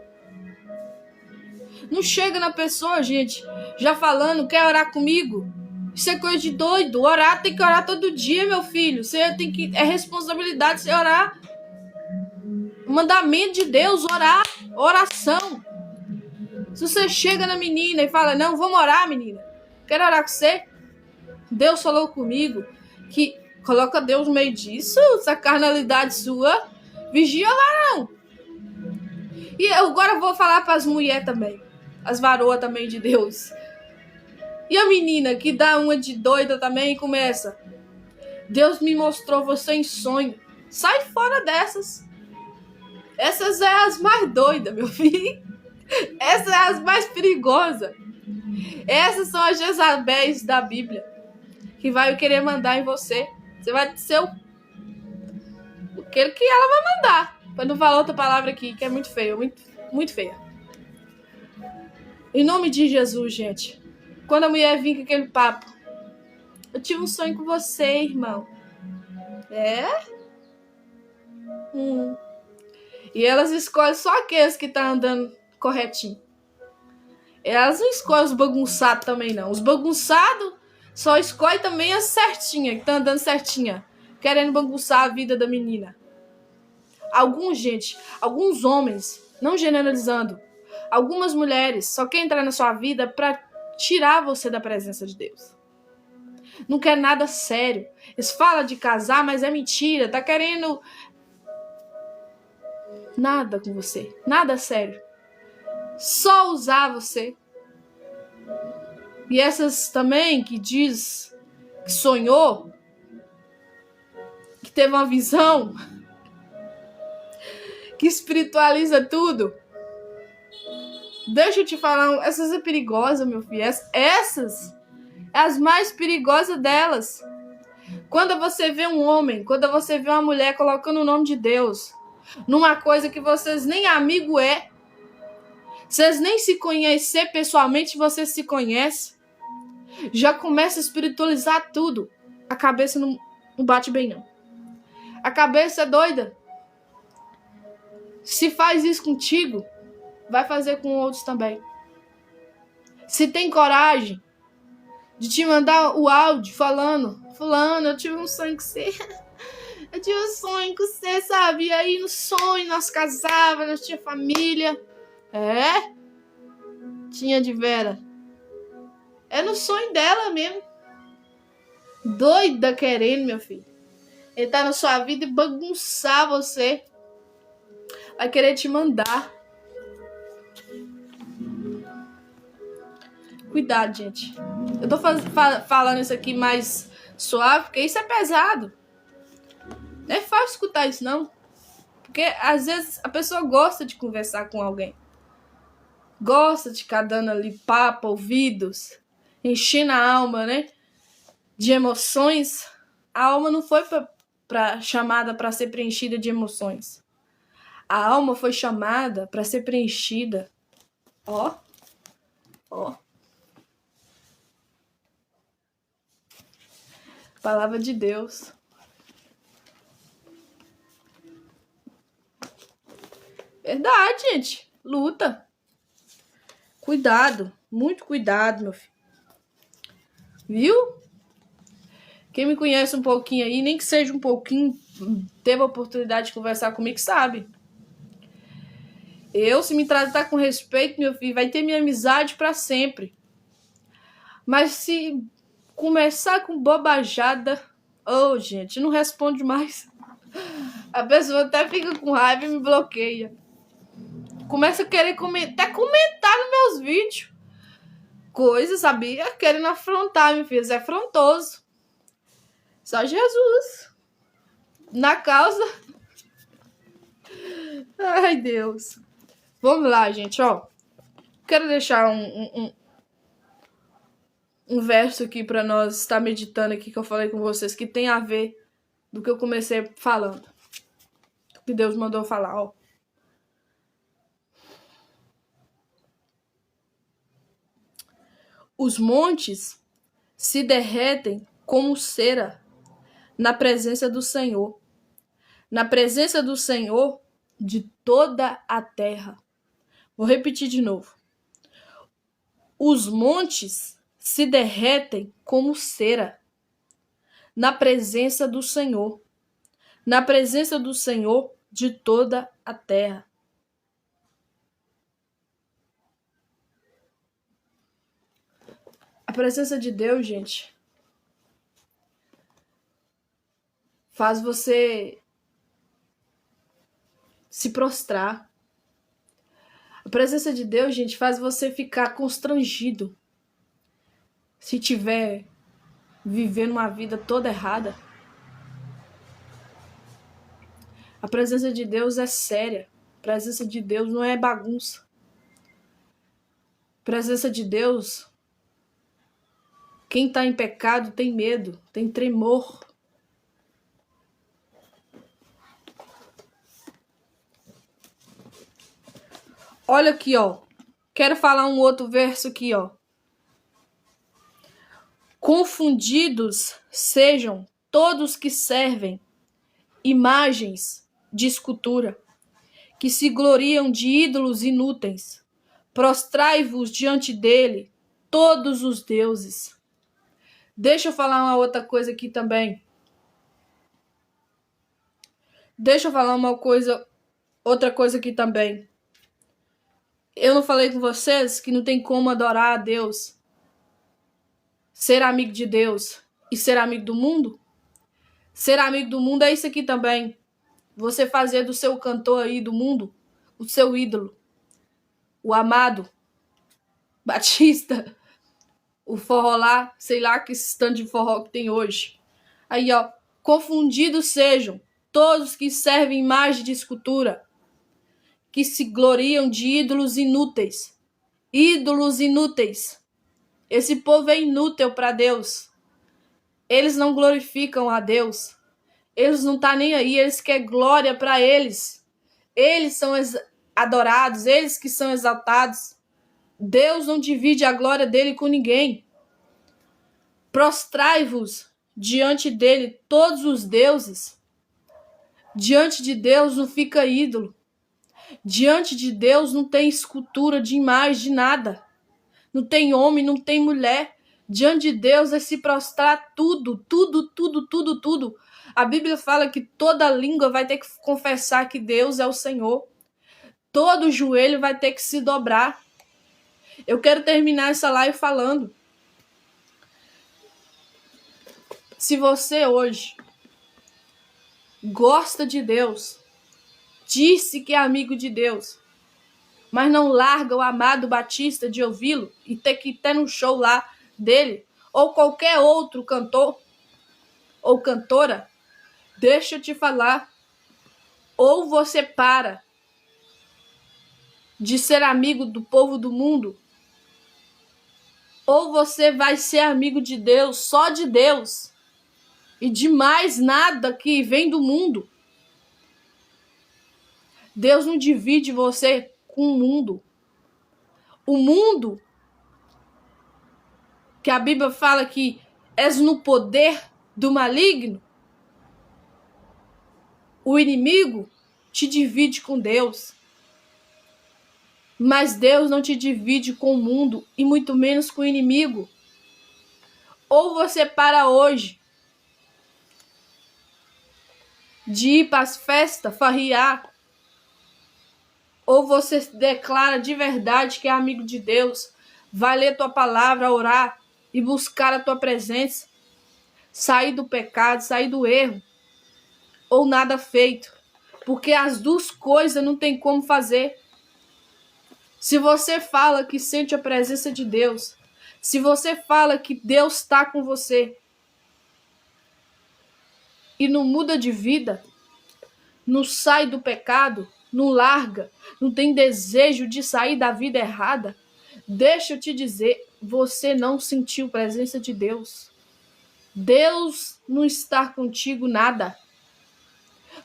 não chega na pessoa, gente, já falando, quer orar comigo? Isso é coisa de doido. Orar, tem que orar todo dia, meu filho. Você tem que... É responsabilidade você orar. Mandamento de Deus, orar. Oração. Se você chega na menina e fala, não, vamos orar, menina. Quero orar com você. Deus falou comigo que coloca Deus no meio disso, essa carnalidade sua. Vigia lá, não. E agora eu vou falar para as mulheres também. As varoas também de Deus. E a menina que dá uma de doida também e começa. Deus me mostrou você em sonho. Sai fora dessas. Essas é as mais doidas, meu filho. Essas é as mais perigosas. Essas são as Jezabéis da Bíblia. Que vai querer mandar em você. Você vai ser o que ela vai mandar. Para não falar outra palavra aqui, que é muito feia. Muito, muito feia. Em nome de Jesus, gente. Quando a mulher vinha com aquele papo. Eu tive um sonho com você, irmão. É? E elas escolhem só aqueles que estão andando corretinho. Elas não escolhem os bagunçados também, não. Os bagunçados só escolhem também as certinhas, que estão andando certinha. Querendo bagunçar a vida da menina. Alguns homens, não generalizando, algumas mulheres só querem entrar na sua vida para tirar você da presença de Deus. Não quer nada sério. Eles falam de casar, mas é mentira. Tá querendo nada com você. Nada sério. Só usar você. E essas também que diz que sonhou, que teve uma visão, que espiritualiza tudo. Deixa eu te falar, essas é perigosa, meu filho. Essas é as mais perigosas delas. Quando você vê um homem, quando você vê uma mulher colocando o nome de Deus numa coisa que vocês nem amigo é, vocês nem se conhecer pessoalmente, vocês se conhecem, já começa a espiritualizar tudo. A cabeça não bate bem, não. A cabeça é doida. Se faz isso contigo, vai fazer com outros também. Se tem coragem de te mandar o áudio falando, fulano, eu tive um sonho com você. Eu tive um sonho com você, sabe? E aí no sonho nós casávamos, nós tinha família. É? Tinha de vera. É no sonho dela mesmo. Doida querendo, meu filho. Entrar na sua vida e bagunçar você. Vai querer te mandar. Cuidado, gente. Eu tô falando isso aqui mais suave, porque isso é pesado. Não é fácil escutar isso, não. Porque, às vezes, a pessoa gosta de conversar com alguém. Gosta de ficar dando ali papo, ouvidos, enchendo a alma, né? De emoções. A alma não foi chamada para ser preenchida de emoções. A alma foi chamada para ser preenchida. Ó. Palavra de Deus. Verdade, gente. Luta. Cuidado. Muito cuidado, meu filho. Viu? Quem me conhece um pouquinho aí, nem que seja um pouquinho, teve a oportunidade de conversar comigo, sabe? Eu, se me tratar com respeito, meu filho, vai ter minha amizade pra sempre. Mas se começar com bobajada, gente, não responde mais. A pessoa até fica com raiva e me bloqueia. Começa a querer comentar nos meus vídeos. Coisa, sabia? Querendo afrontar, meu filho. É afrontoso. Só Jesus. Na causa. Ai, Deus. Vamos lá, gente, ó. Quero deixar um verso aqui para nós estar meditando aqui, que eu falei com vocês, que tem a ver do que eu comecei falando. Do que Deus mandou falar, ó. Os montes se derretem como cera na presença do Senhor. Na presença do Senhor de toda a terra. Vou repetir de novo. Os montes se derretem como cera na presença do Senhor. Na presença do Senhor de toda a terra. presença de Deus, gente, faz você se prostrar. A presença de Deus, gente, faz você ficar constrangido se tiver vivendo uma vida toda errada. A presença de Deus é séria. A presença de Deus não é bagunça. A presença de Deus, quem está em pecado tem medo, tem tremor. Olha aqui, ó. Quero falar um outro verso aqui, ó. Confundidos sejam todos que servem imagens de escultura, que se gloriam de ídolos inúteis. Prostrai-vos diante dele, todos os deuses. Deixa eu falar uma outra coisa aqui também. Outra coisa aqui também. Eu não falei com vocês que não tem como adorar a Deus, ser amigo de Deus e ser amigo do mundo? Ser amigo do mundo é isso aqui também. Você fazer do seu cantor aí do mundo o seu ídolo. O Amado Batista, o forró lá, sei lá que stand de forró que tem hoje. Aí, ó, confundidos sejam todos que servem imagem de escultura, que se gloriam de ídolos inúteis. Ídolos inúteis. Esse povo é inútil para Deus. Eles não glorificam a Deus. Eles não estão nem aí, eles querem glória para eles. Eles são adorados, eles que são exaltados. Deus não divide a glória dele com ninguém. Prostrai-vos diante dele todos os deuses. Diante de Deus não fica ídolo. Diante de Deus não tem escultura de imagem de nada. Não tem homem, não tem mulher. Diante de Deus é se prostrar tudo, tudo, tudo, tudo, tudo. A Bíblia fala que toda língua vai ter que confessar que Deus é o Senhor. Todo joelho vai ter que se dobrar. Eu quero terminar essa live falando. Se você hoje gosta de Deus, disse que é amigo de Deus, mas não larga o Amado Batista de ouvi-lo e ter que ir até no show lá dele, ou qualquer outro cantor ou cantora, deixa eu te falar, ou você para de ser amigo do povo do mundo, ou você vai ser amigo de Deus, só de Deus, e de mais nada que vem do mundo. Deus não divide você com o mundo. O mundo, que a Bíblia fala que és no poder do maligno, o inimigo te divide com Deus. Mas Deus não te divide com o mundo e muito menos com o inimigo. Ou você para hoje de ir para as festas, farriar, ou você declara de verdade que é amigo de Deus, vai ler tua palavra, orar e buscar a tua presença, sair do pecado, sair do erro, ou nada feito, porque as duas coisas não tem como fazer. Se você fala que sente a presença de Deus, se você fala que Deus está com você e não muda de vida, não sai do pecado, não larga, não tem desejo de sair da vida errada, deixa eu te dizer, você não sentiu a presença de Deus. Deus não está contigo nada.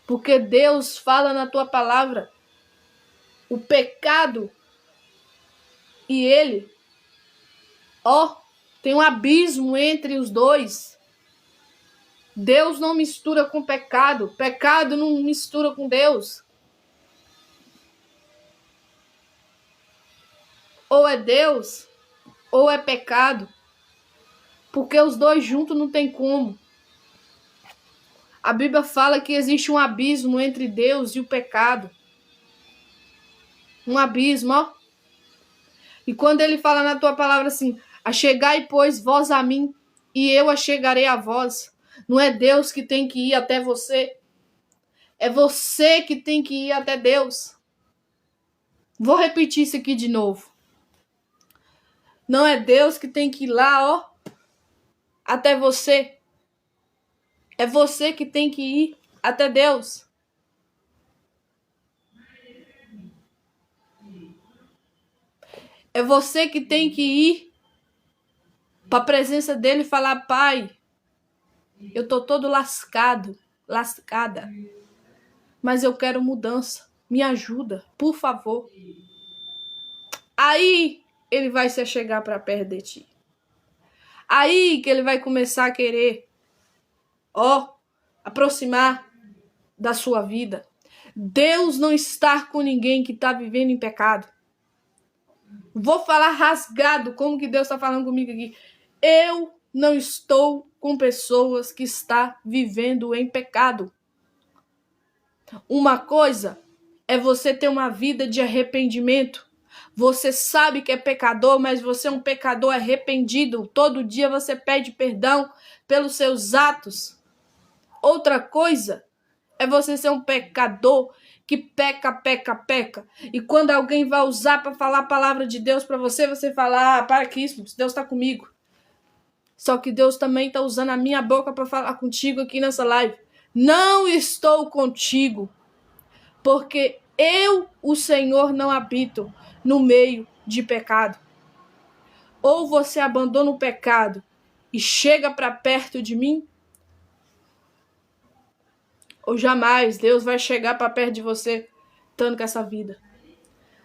Porque Deus fala na tua palavra, o pecado e ele, tem um abismo entre os dois. Deus não mistura com pecado, pecado não mistura com Deus. Ou é Deus, ou é pecado. Porque os dois juntos não tem como. A Bíblia fala que existe um abismo entre Deus e o pecado. Um abismo, ó. E quando ele fala na tua palavra assim, Achegai, pois, vós a mim, e eu achegarei a vós. Não é Deus que tem que ir até você. É você que tem que ir até Deus. Vou repetir isso aqui de novo. Não é Deus que tem que ir lá, ó, até você. É você que tem que ir até Deus. É você que tem que ir para a presença dele e falar: Pai, eu tô todo lascada, mas eu quero mudança. Me ajuda, por favor. Aí ele vai se chegar para perto de ti. Aí que ele vai começar a querer, ó, aproximar da sua vida. Deus não está com ninguém que está vivendo em pecado. Vou falar rasgado, como que Deus está falando comigo aqui. Eu não estou com pessoas que estão vivendo em pecado. Uma coisa é você ter uma vida de arrependimento. Você sabe que é pecador, mas você é um pecador arrependido. Todo dia você pede perdão pelos seus atos. Outra coisa é você ser um pecador que peca. E quando alguém vai usar para falar a palavra de Deus para você, você fala: para que isso, Deus está comigo. Só que Deus também está usando a minha boca para falar contigo aqui nessa live. Não estou contigo, porque eu, o Senhor, não habito no meio de pecado. Ou você abandona o pecado e chega para perto de mim, ou jamais Deus vai chegar para perto de você estando com essa vida.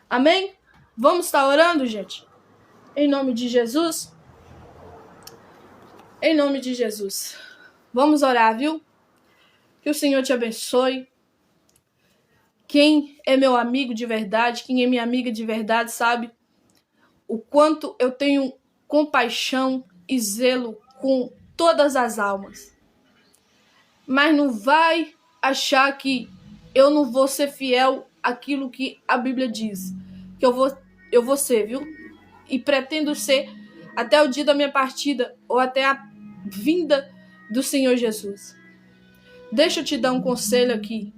Amém? Vamos estar orando, gente? Em nome de Jesus? Em nome de Jesus. Vamos orar, viu? Que o Senhor te abençoe. Quem é meu amigo de verdade, quem é minha amiga de verdade, sabe o quanto eu tenho compaixão e zelo com todas as almas. Mas não vai achar que eu não vou ser fiel àquilo que a Bíblia diz. Que eu vou ser, viu? E pretendo ser até o dia da minha partida ou até a vinda do Senhor Jesus. Deixa eu te dar um conselho aqui.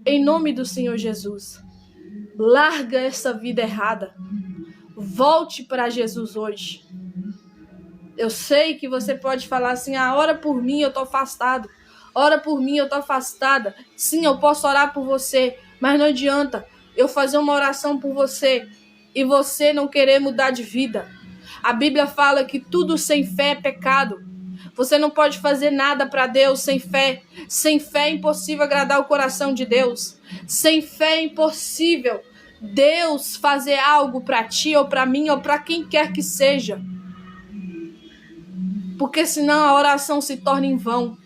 Em nome do Senhor Jesus, larga essa vida errada. Volte para Jesus hoje. Eu sei que você pode falar assim: ora por mim, eu tô afastado. Ora por mim, eu tô afastada. Sim, eu posso orar por você, mas não adianta eu fazer uma oração por você e você não querer mudar de vida. A Bíblia fala que tudo sem fé é pecado. Você não pode fazer nada para Deus sem fé. Sem fé é impossível agradar o coração de Deus. Sem fé é impossível Deus fazer algo para ti ou para mim ou para quem quer que seja. Porque senão a oração se torna em vão.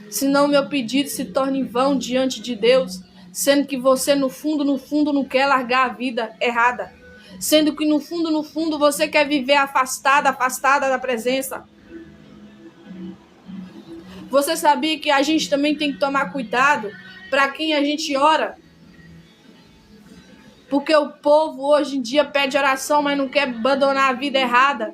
Senão meu pedido se torna em vão diante de Deus, sendo que você no fundo não quer largar a vida errada. Sendo que no fundo você quer viver afastada da presença. Você sabia que a gente também tem que tomar cuidado para quem a gente ora? Porque o povo hoje em dia pede oração, mas não quer abandonar a vida errada.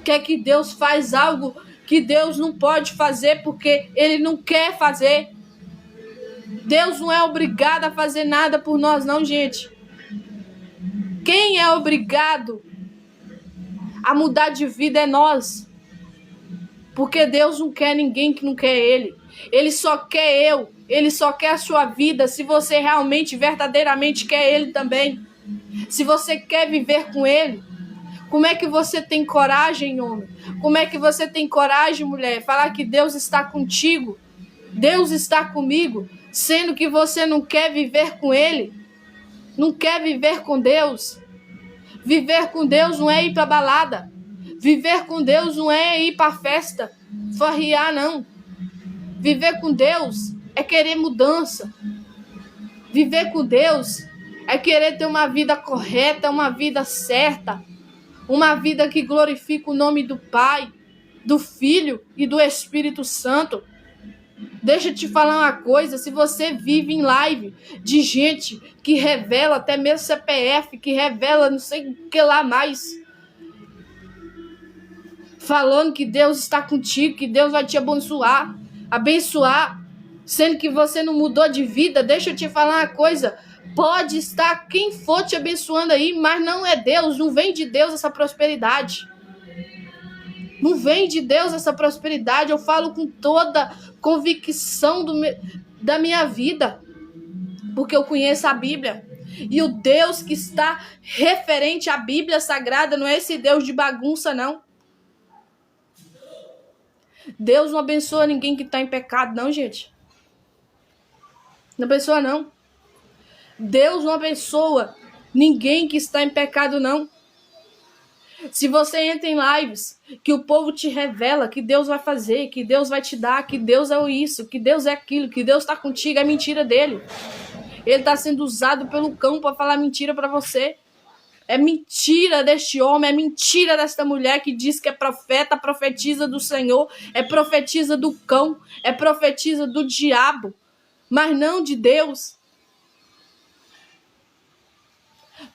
Quer que Deus faz algo que Deus não pode fazer porque Ele não quer fazer. Deus não é obrigado a fazer nada por nós, não, gente. Quem é obrigado a mudar de vida é nós. Porque Deus não quer ninguém que não quer Ele. Ele só quer eu. Ele só quer a sua vida se você realmente, verdadeiramente quer Ele também. Se você quer viver com Ele. Como é que você tem coragem, homem? Como é que você tem coragem, mulher? Falar que Deus está contigo. Deus está comigo. Sendo que você não quer viver com Ele. Não quer viver com Deus. Viver com Deus não é ir para balada. Viver com Deus não é ir para festa, farriar, não. Viver com Deus é querer mudança. Viver com Deus é querer ter uma vida correta, uma vida certa. Uma vida que glorifica o nome do Pai, do Filho e do Espírito Santo. Deixa eu te falar uma coisa, se você vive em live de gente que revela até mesmo CPF, que revela não sei o que lá mais, falando que Deus está contigo, que Deus vai te abençoar, sendo que você não mudou de vida, deixa eu te falar uma coisa, pode estar quem for te abençoando aí, mas não é Deus, não vem de Deus essa prosperidade. Não vem de Deus essa prosperidade, eu falo com toda convicção da minha vida, porque eu conheço a Bíblia. E o Deus que está referente à Bíblia Sagrada não é esse Deus de bagunça, não. Deus não abençoa ninguém que está em pecado, não, gente. Não abençoa, não. Deus não abençoa ninguém que está em pecado, não. Se você entra em lives que o povo te revela que Deus vai fazer, que Deus vai te dar, que Deus é isso, que Deus é aquilo, que Deus está contigo, é mentira dele. Ele está sendo usado pelo cão para falar mentira para você. É mentira deste homem, é mentira desta mulher que diz que é profeta, profetiza do Senhor, é profetiza do cão, é profetiza do diabo, mas não de Deus.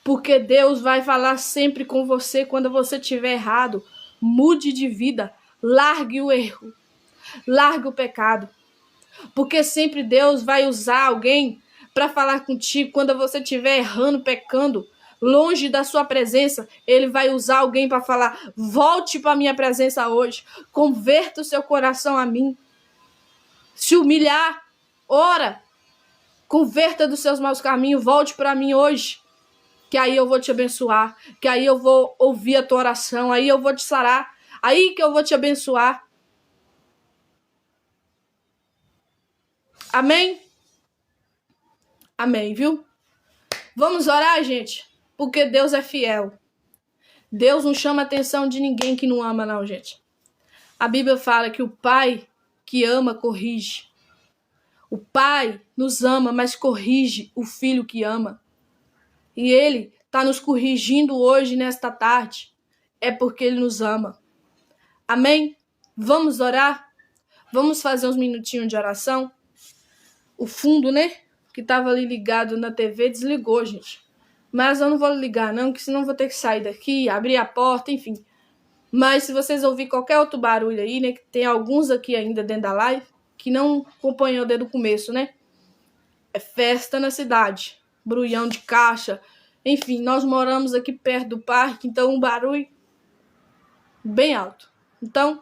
Porque Deus vai falar sempre com você quando você estiver errado. Mude de vida, largue o erro, largue o pecado. Porque sempre Deus vai usar alguém para falar contigo quando você estiver errando, pecando, longe da sua presença. Ele vai usar alguém para falar: volte para a minha presença hoje, converta o seu coração a mim. Se humilhar, ora, converta dos seus maus caminhos, volte para mim hoje. Que aí eu vou te abençoar, que aí eu vou ouvir a tua oração, aí eu vou te sarar, aí que eu vou te abençoar. Amém? Amém, viu? Vamos orar, gente, porque Deus é fiel. Deus não chama a atenção de ninguém que não ama, não, gente. A Bíblia fala que o pai que ama corrige. O pai nos ama, mas corrige o filho que ama. E ele está nos corrigindo hoje, nesta tarde, é porque ele nos ama. Amém? Vamos orar? Vamos fazer uns minutinhos de oração? O fundo, né, que estava ali ligado na TV, desligou, gente. Mas eu não vou ligar, não, que senão eu vou ter que sair daqui, abrir a porta, enfim. Mas se vocês ouvirem qualquer outro barulho aí, né, que tem alguns aqui ainda dentro da live, que não acompanhou desde o começo, né? É festa na cidade. Brulhão de caixa, enfim, nós moramos aqui perto do parque, então um barulho bem alto. Então,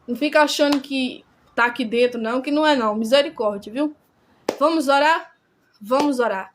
não fica achando que tá aqui dentro, não, que não é não, misericórdia, viu? Vamos orar? Vamos orar.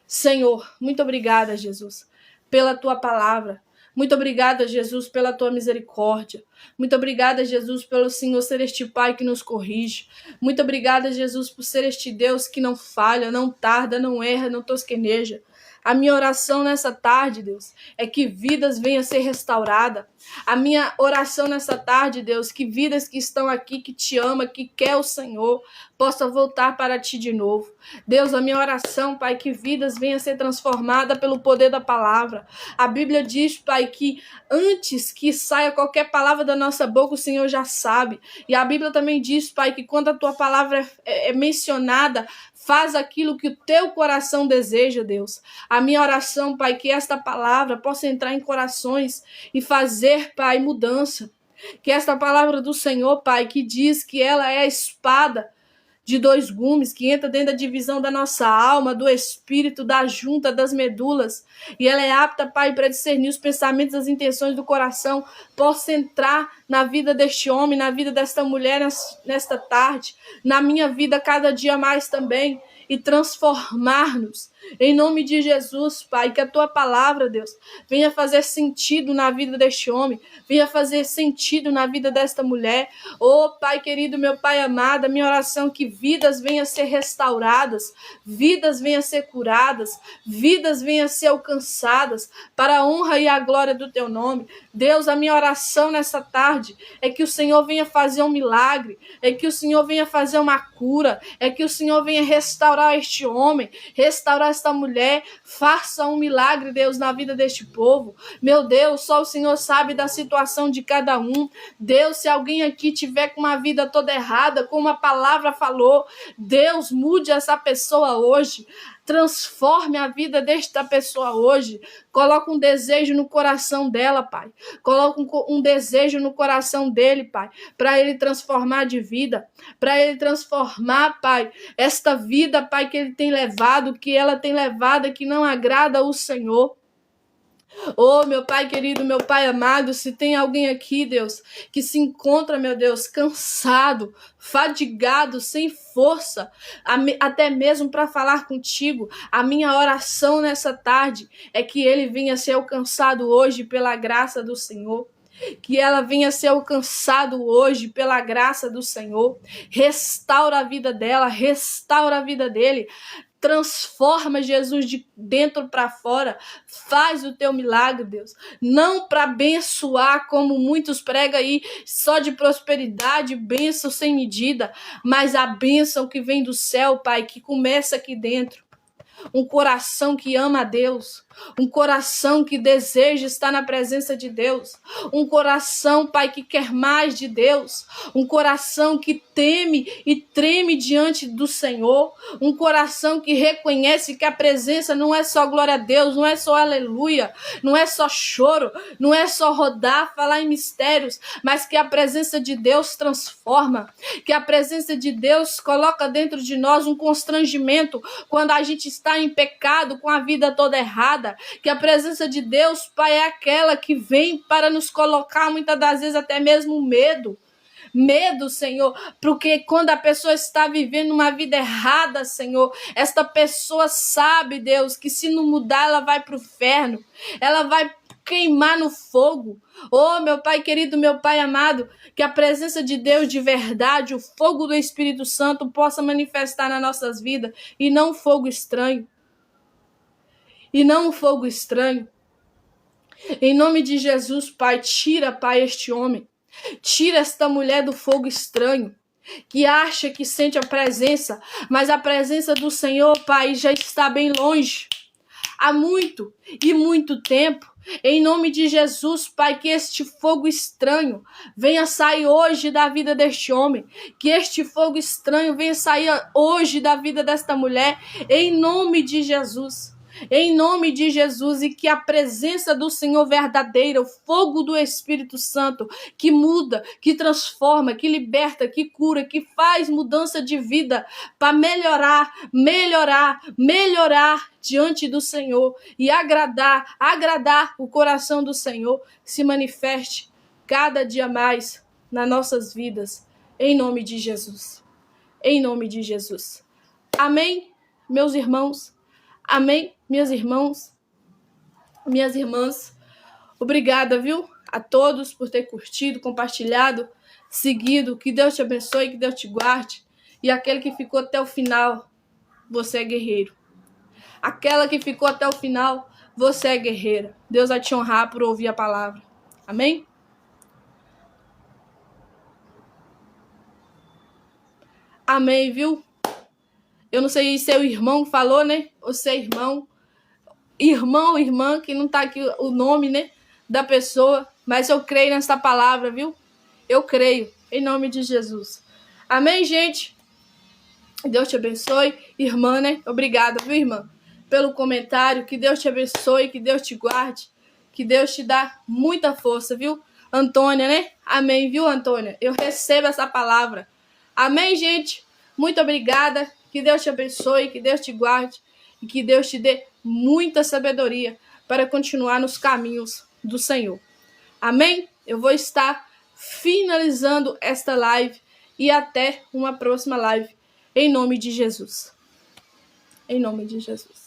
Senhor, muito obrigada, Jesus, pela tua palavra. Muito obrigada, Jesus, pela tua misericórdia. Muito obrigada, Jesus, pelo Senhor ser este Pai que nos corrige. Muito obrigada, Jesus, por ser este Deus que não falha, não tarda, não erra, não tosqueneja. A minha oração nessa tarde, Deus, é que vidas venham a ser restauradas. A minha oração nessa tarde, Deus, que vidas que estão aqui, que te ama, que quer o Senhor, possam voltar para ti de novo. Deus, a minha oração, Pai, que vidas venham a ser transformadas pelo poder da palavra. A Bíblia diz, Pai, que antes que saia qualquer palavra da nossa boca, o Senhor já sabe. E a Bíblia também diz, Pai, que quando a tua palavra é mencionada, faz aquilo que o teu coração deseja, Deus. A minha oração, Pai, que esta palavra possa entrar em corações e fazer, Pai, mudança. Que esta palavra do Senhor, Pai, que diz que ela é a espada de dois gumes, que entra dentro da divisão da nossa alma, do espírito, da junta, das medulas, e ela é apta, Pai, para discernir os pensamentos, as intenções do coração, possa entrar na vida deste homem, na vida desta mulher nesta tarde, na minha vida cada dia mais também, e transformar-nos. Em nome de Jesus, Pai, que a tua palavra, Deus, venha fazer sentido na vida deste homem, venha fazer sentido na vida desta mulher. Oh, Pai querido, meu Pai amado, a minha oração é que vidas venham a ser restauradas, vidas venham a ser curadas, vidas venham a ser alcançadas para a honra e a glória do teu nome. Deus, a minha oração nessa tarde é que o Senhor venha fazer um milagre, é que o Senhor venha fazer uma cura, é que o Senhor venha restaurar este homem, restaurar esta mulher, faça um milagre, Deus, na vida deste povo. Meu Deus, só o Senhor sabe da situação de cada um. Deus, se alguém aqui tiver com uma vida toda errada, como a palavra falou, Deus, mude essa pessoa hoje. Transforme a vida desta pessoa hoje. Coloca um desejo no coração dela, Pai. Coloca um desejo no coração dele, Pai, para ele transformar de vida, para ele transformar, Pai, esta vida, Pai, que ele tem levado, que ela tem levado, que não agrada ao Senhor. Oh, meu Pai querido, meu Pai amado, se tem alguém aqui, Deus, que se encontra, meu Deus, cansado, fadigado, sem força, até mesmo para falar contigo, a minha oração nessa tarde é que ele venha ser alcançado hoje pela graça do Senhor. Que ela venha ser alcançado hoje pela graça do Senhor. Restaura a vida dela, restaura a vida dele. Transforma, Jesus, de dentro para fora. Faz o teu milagre, Deus. Não para abençoar, como muitos pregam aí, só de prosperidade, bênção sem medida, mas a bênção que vem do céu, Pai, que começa aqui dentro. Um coração que ama a Deus, um coração que deseja estar na presença de Deus, um coração, Pai, que quer mais de Deus, um coração que teme e treme diante do Senhor, um coração que reconhece que a presença não é só glória a Deus, não é só aleluia, não é só choro, não é só rodar, falar em mistérios, mas que a presença de Deus transforma, que a presença de Deus coloca dentro de nós um constrangimento quando a gente está em pecado, com a vida toda errada, que a presença de Deus, Pai, é aquela que vem para nos colocar muitas das vezes até mesmo medo, Senhor, porque quando a pessoa está vivendo uma vida errada, Senhor, esta pessoa sabe, Deus, que se não mudar ela vai para o inferno, ela vai queimar no fogo. Oh, meu Pai querido, meu Pai amado, que a presença de Deus de verdade, o fogo do Espírito Santo possa manifestar nas nossas vidas e não fogo estranho. E não um fogo estranho. Em nome de Jesus, Pai, tira, Pai, este homem. Tira esta mulher do fogo estranho, que acha que sente a presença, mas a presença do Senhor, Pai, já está bem longe. Há muito e muito tempo. Em nome de Jesus, Pai, que este fogo estranho venha sair hoje da vida deste homem. Que este fogo estranho venha sair hoje da vida desta mulher. Em nome de Jesus. Em nome de Jesus, e que a presença do Senhor verdadeira, o fogo do Espírito Santo, que muda, que transforma, que liberta, que cura, que faz mudança de vida para melhorar diante do Senhor e agradar o coração do Senhor, se manifeste cada dia mais nas nossas vidas, em nome de Jesus. Em nome de Jesus. Amém, meus irmãos? Amém, minhas irmãs. Obrigada, viu? A todos por ter curtido, compartilhado, seguido. Que Deus te abençoe, que Deus te guarde. E aquele que ficou até o final, você é guerreiro. Aquela que ficou até o final, você é guerreira. Deus vai te honrar por ouvir a palavra. Amém? Amém, viu? Eu não sei se é o irmão que falou, né? Ou se é irmão ou irmã, que não tá aqui o nome, né? Da pessoa. Mas eu creio nessa palavra, viu? Eu creio. Em nome de Jesus. Amém, gente? Deus te abençoe. Irmã, né? Obrigada, viu, irmã? Pelo comentário. Que Deus te abençoe. Que Deus te guarde. Que Deus te dá muita força, viu? Antônia, né? Amém, viu, Antônia? Eu recebo essa palavra. Amém, gente? Muito obrigada. Que Deus te abençoe, que Deus te guarde e que Deus te dê muita sabedoria para continuar nos caminhos do Senhor. Amém? Eu vou estar finalizando esta live e até uma próxima live. Em nome de Jesus. Em nome de Jesus.